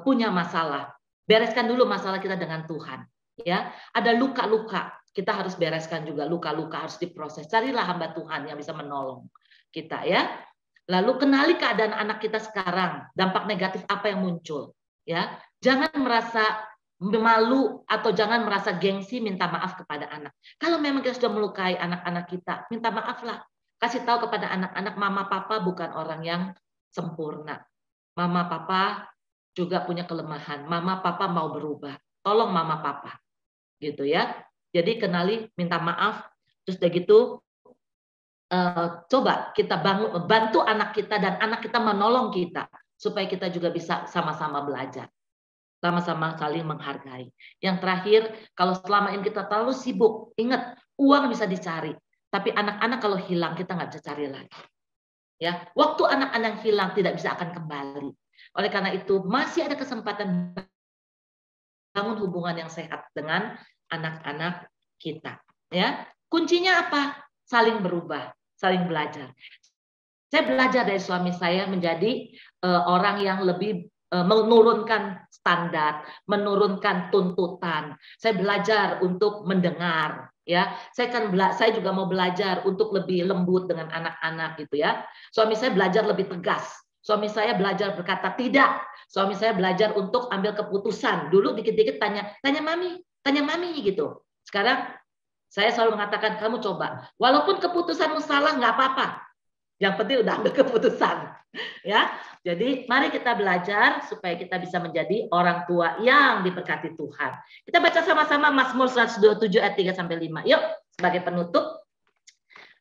punya masalah, bereskan dulu masalah kita dengan Tuhan. Ya, ada luka-luka. Kita harus bereskan juga luka-luka, harus diproses. Carilah hamba Tuhan yang bisa menolong kita ya. Lalu kenali keadaan anak kita sekarang, dampak negatif apa yang muncul ya. Jangan merasa malu atau jangan merasa gengsi minta maaf kepada anak. Kalau memang kita sudah melukai anak-anak kita, minta maaflah. Kasih tahu kepada anak-anak mama papa bukan orang yang sempurna. Mama papa juga punya kelemahan. Mama papa mau berubah. Tolong mama papa. Gitu ya. Jadi kenali, minta maaf, terus udah gitu coba kita bantu anak kita dan anak kita menolong kita supaya kita juga bisa sama-sama belajar, sama-sama saling menghargai. Yang terakhir, kalau selama ini kita terlalu sibuk, ingat uang bisa dicari, tapi anak-anak kalau hilang kita nggak bisa cari lagi. Ya, waktu anak-anak hilang tidak bisa akan kembali. Oleh karena itu masih ada kesempatan bangun hubungan yang sehat dengan anak-anak kita. Ya, kuncinya apa? Saling berubah, saling belajar. Saya belajar dari suami saya menjadi orang yang lebih menurunkan standar, menurunkan tuntutan. Saya belajar untuk mendengar, ya. Saya juga mau belajar untuk lebih lembut dengan anak-anak gitu ya. Suami saya belajar lebih tegas. Suami saya belajar berkata tidak. Suami saya belajar untuk ambil keputusan. Dulu dikit-dikit tanya mami gitu. Sekarang saya selalu mengatakan kamu coba. Walaupun keputusanmu salah nggak apa-apa. Yang penting udah ambil keputusan. Ya. Jadi mari kita belajar supaya kita bisa menjadi orang tua yang diberkati Tuhan. Kita baca sama-sama Mazmur 127 ayat 3 sampai 5. Yuk, sebagai penutup.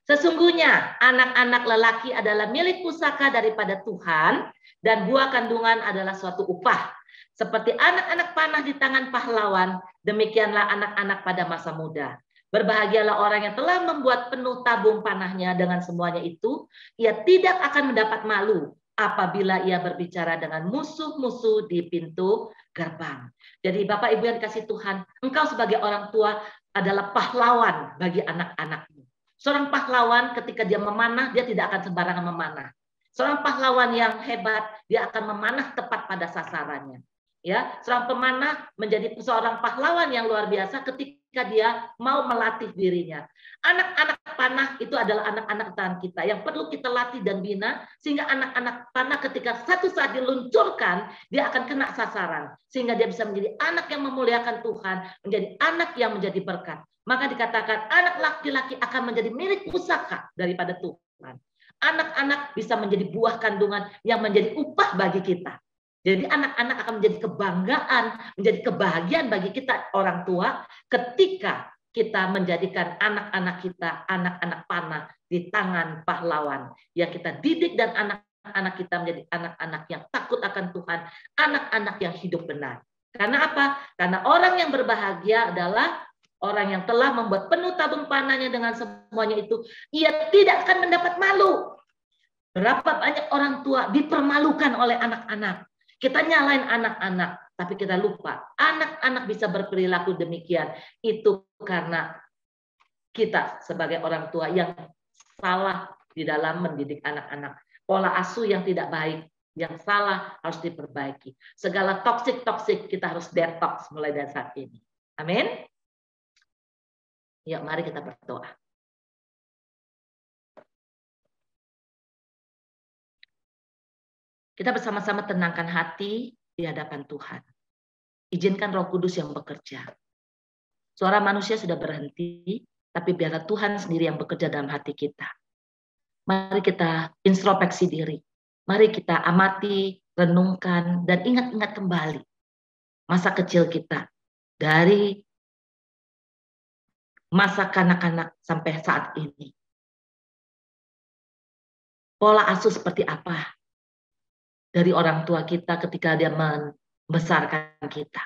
Sesungguhnya anak-anak lelaki adalah milik pusaka daripada Tuhan dan buah kandungan adalah suatu upah. Seperti anak-anak panah di tangan pahlawan, demikianlah anak-anak pada masa muda. Berbahagialah orang yang telah membuat penuh tabung panahnya dengan semuanya itu, ia tidak akan mendapat malu. apabila ia berbicara dengan musuh-musuh di pintu gerbang. Jadi Bapak Ibu yang dikasih Tuhan, engkau sebagai orang tua adalah pahlawan bagi anak-anakmu. Seorang pahlawan ketika dia memanah, dia tidak akan sembarangan memanah. Seorang pahlawan yang hebat, dia akan memanah tepat pada sasarannya. Ya, seorang pemanah menjadi seorang pahlawan yang luar biasa ketika dia mau melatih dirinya. Anak-anak panah itu adalah anak-anak Tuhan kita yang perlu kita latih dan bina, sehingga anak-anak panah ketika satu saat diluncurkan, dia akan kena sasaran, sehingga dia bisa menjadi anak yang memuliakan Tuhan, menjadi anak yang menjadi berkat. Maka dikatakan anak laki-laki akan menjadi milik pusaka daripada Tuhan. Anak-anak bisa menjadi buah kandungan yang menjadi upah bagi kita. Jadi anak-anak akan menjadi kebanggaan, menjadi kebahagiaan bagi kita orang tua ketika kita menjadikan anak-anak kita anak-anak panah di tangan pahlawan yang kita didik, dan anak-anak kita menjadi anak-anak yang takut akan Tuhan, anak-anak yang hidup benar. Karena apa? Karena orang yang berbahagia adalah orang yang telah membuat penuh tabung panahnya dengan semuanya itu, ia tidak akan mendapat malu. Berapa banyak orang tua dipermalukan oleh anak-anak. Kita nyalain anak-anak, tapi kita lupa anak-anak bisa berperilaku demikian. Itu karena kita sebagai orang tua yang salah di dalam mendidik anak-anak. Pola asuh yang tidak baik, yang salah harus diperbaiki. Segala toksik kita harus detox mulai dari saat ini. Amin. Ya, mari kita berdoa. Kita bersama-sama tenangkan hati di hadapan Tuhan. Izinkan Roh Kudus yang bekerja. Suara manusia sudah berhenti, tapi biarlah Tuhan sendiri yang bekerja dalam hati kita. Mari kita introspeksi diri. Mari kita amati, renungkan, dan ingat-ingat kembali masa kecil kita. Dari masa kanak-kanak sampai saat ini. Pola asuh seperti apa dari orang tua kita ketika dia membesarkan kita.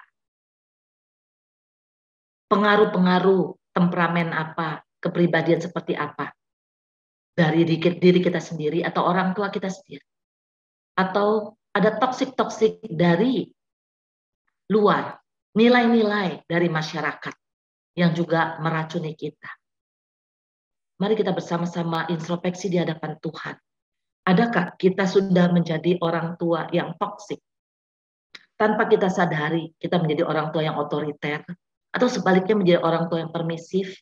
Pengaruh-pengaruh temperamen apa, kepribadian seperti apa dari diri kita sendiri atau orang tua kita sendiri. Atau ada toksik-toksik dari luar, nilai-nilai dari masyarakat yang juga meracuni kita. Mari kita bersama-sama introspeksi di hadapan Tuhan. Adakah kita sudah menjadi orang tua yang toksik? Tanpa kita sadari, kita menjadi orang tua yang otoriter, atau sebaliknya menjadi orang tua yang permisif,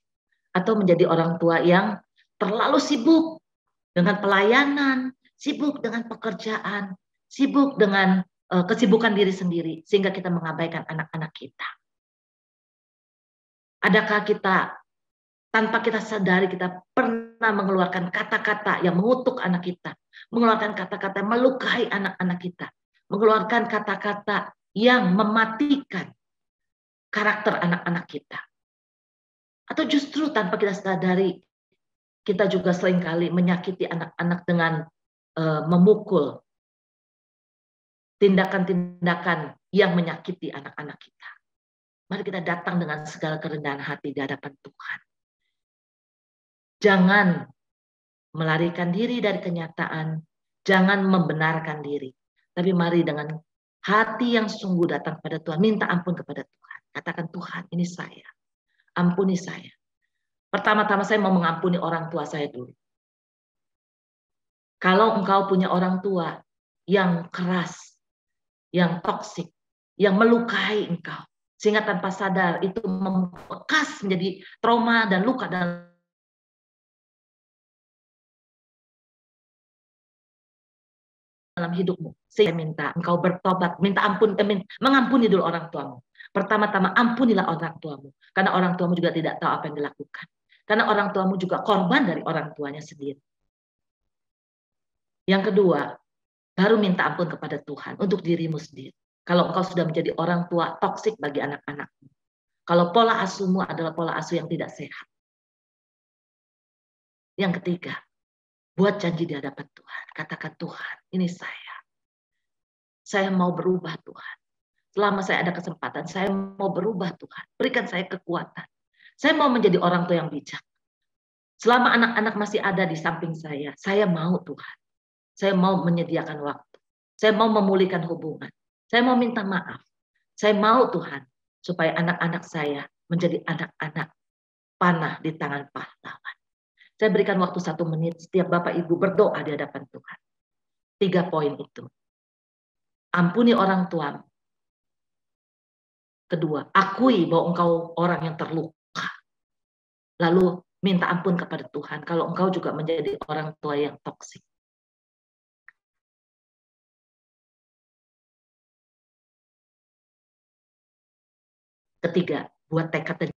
atau menjadi orang tua yang terlalu sibuk dengan pelayanan, sibuk dengan pekerjaan, sibuk dengan kesibukan diri sendiri, sehingga kita mengabaikan anak-anak kita. Adakah kita tanpa kita sadari kita pernah mengeluarkan kata-kata yang mengutuk anak kita, mengeluarkan kata-kata yang melukai anak-anak kita, mengeluarkan kata-kata yang mematikan karakter anak-anak kita. Atau justru tanpa kita sadari, kita juga seringkali menyakiti anak-anak dengan memukul, tindakan-tindakan yang menyakiti anak-anak kita. Mari kita datang dengan segala kerendahan hati di hadapan Tuhan. Jangan melarikan diri dari kenyataan, jangan membenarkan diri. Tapi mari dengan hati yang sungguh datang kepada Tuhan, minta ampun kepada Tuhan. Katakan, Tuhan, ini saya. Ampuni saya. Pertama-tama saya mau mengampuni orang tua saya dulu. Kalau engkau punya orang tua yang keras, yang toksik, yang melukai engkau, sehingga tanpa sadar itu membekas menjadi trauma dan luka dalam hidupmu. Saya minta engkau bertobat, minta ampun, mengampuni dulu orang tuamu. Pertama-tama ampunilah orang tuamu, karena orang tuamu juga tidak tahu apa yang dilakukan. Karena orang tuamu juga korban dari orang tuanya sendiri. Yang kedua, baru minta ampun kepada Tuhan untuk dirimu sendiri. Kalau engkau sudah menjadi orang tua toksik bagi anak-anakmu. Kalau pola asuhmu adalah pola asuh yang tidak sehat. Yang ketiga, buat janji di hadapan Tuhan. Katakan, Tuhan, ini saya. Saya mau berubah, Tuhan. Selama saya ada kesempatan, saya mau berubah, Tuhan. Berikan saya kekuatan. Saya mau menjadi orang tua yang bijak. Selama anak-anak masih ada di samping saya mau, Tuhan. Saya mau menyediakan waktu. Saya mau memulihkan hubungan. Saya mau minta maaf. Saya mau Tuhan, supaya anak-anak saya menjadi anak-anak panah di tangan pahlawan. Saya berikan waktu 1 menit setiap Bapak Ibu berdoa di hadapan Tuhan. 3 poin itu. Ampuni orang tuamu. Kedua, akui bahwa engkau orang yang terluka. Lalu minta ampun kepada Tuhan kalau engkau juga menjadi orang tua yang toksik. Ketiga, buat tekad dan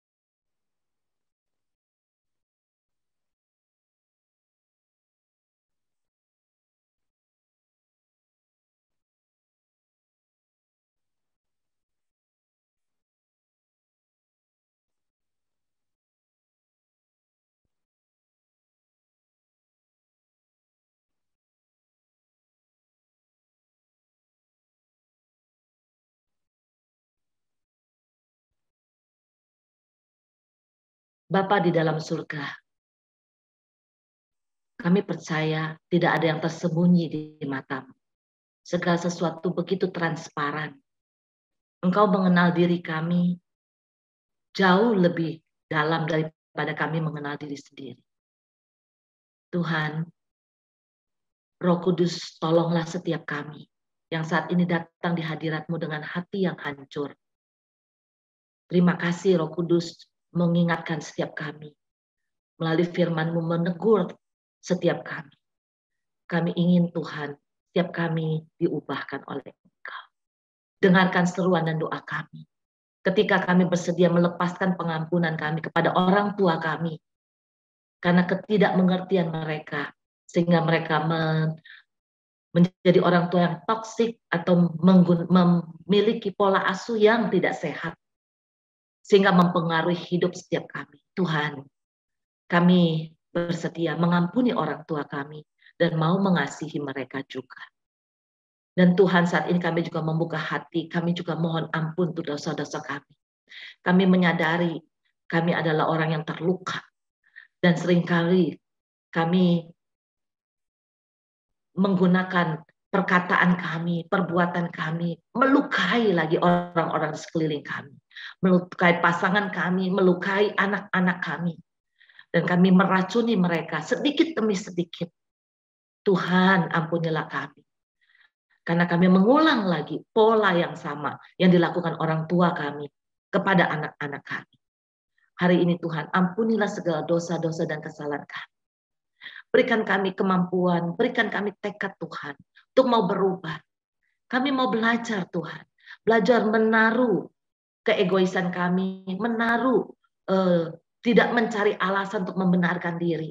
Bapa di dalam surga, kami percaya tidak ada yang tersembunyi di matamu. Segala sesuatu begitu transparan. Engkau mengenal diri kami jauh lebih dalam daripada kami mengenal diri sendiri. Tuhan, Roh Kudus, tolonglah setiap kami yang saat ini datang di hadirat-Mu dengan hati yang hancur. Terima kasih Roh Kudus mengingatkan setiap kami. Melalui firman-Mu menegur setiap kami. Kami ingin Tuhan, setiap kami diubahkan oleh Engkau. Dengarkan seruan dan doa kami. Ketika kami bersedia melepaskan pengampunan kami kepada orang tua kami. Karena ketidakmengertian mereka. Sehingga mereka menjadi orang tua yang toksik atau memiliki pola asuh yang tidak sehat. Sehingga mempengaruhi hidup setiap kami. Tuhan, kami bersedia mengampuni orang tua kami dan mau mengasihi mereka juga. Dan Tuhan, saat ini kami juga membuka hati, kami juga mohon ampun untuk dosa-dosa kami. Kami menyadari kami adalah orang yang terluka. Dan seringkali kami menggunakan perkataan kami, perbuatan kami, melukai lagi orang-orang di sekeliling kami. Melukai pasangan kami, melukai anak-anak kami. Dan kami meracuni mereka sedikit demi sedikit. Tuhan, ampunilah kami. Karena kami mengulang lagi pola yang sama yang dilakukan orang tua kami kepada anak-anak kami. Hari ini Tuhan, ampunilah segala dosa-dosa dan kesalahan kami. Berikan kami kemampuan, berikan kami tekad Tuhan untuk mau berubah. Kami mau belajar Tuhan. Belajar menaruh keegoisan kami, menaruh tidak mencari alasan untuk membenarkan diri.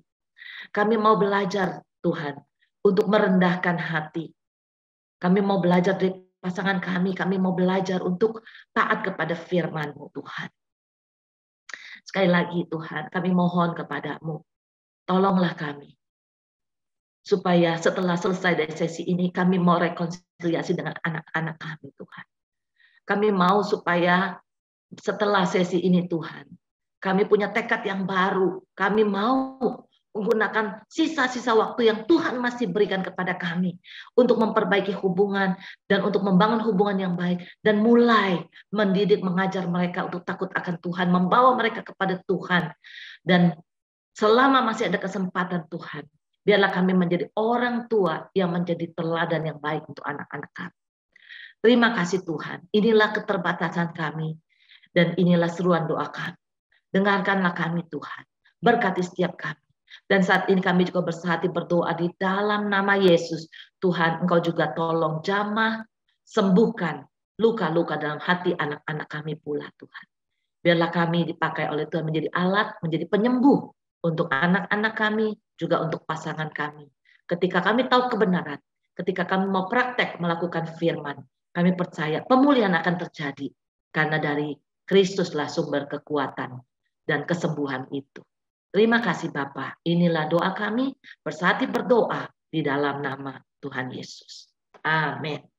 Kami mau belajar Tuhan untuk merendahkan hati. Kami mau belajar dari pasangan kami mau belajar untuk taat kepada firman-Mu Tuhan. Sekali lagi Tuhan, kami mohon kepadamu, tolonglah kami. Supaya setelah selesai dari sesi ini, kami mau rekonsiliasi dengan anak-anak kami Tuhan. Kami mau supaya setelah sesi ini Tuhan, kami punya tekad yang baru. Kami mau menggunakan sisa-sisa waktu yang Tuhan masih berikan kepada kami untuk memperbaiki hubungan dan untuk membangun hubungan yang baik dan mulai mendidik, mengajar mereka untuk takut akan Tuhan, membawa mereka kepada Tuhan. Dan selama masih ada kesempatan Tuhan, biarlah kami menjadi orang tua yang menjadi teladan yang baik untuk anak-anak kami. Terima kasih Tuhan, inilah keterbatasan kami dan inilah seruan doa kami. Dengarkanlah kami Tuhan, berkati setiap kami. Dan saat ini kami juga bersehati berdoa di dalam nama Yesus. Tuhan, Engkau juga tolong jamah, sembuhkan luka-luka dalam hati anak-anak kami pula Tuhan. Biarlah kami dipakai oleh Tuhan menjadi alat, menjadi penyembuh untuk anak-anak kami, juga untuk pasangan kami. Ketika kami tahu kebenaran, ketika kami mau praktek melakukan firman, kami percaya pemulihan akan terjadi. Karena dari Kristuslah sumber kekuatan dan kesembuhan itu. Terima kasih Bapa. Inilah doa kami, bersehati berdoa di dalam nama Tuhan Yesus. Amin.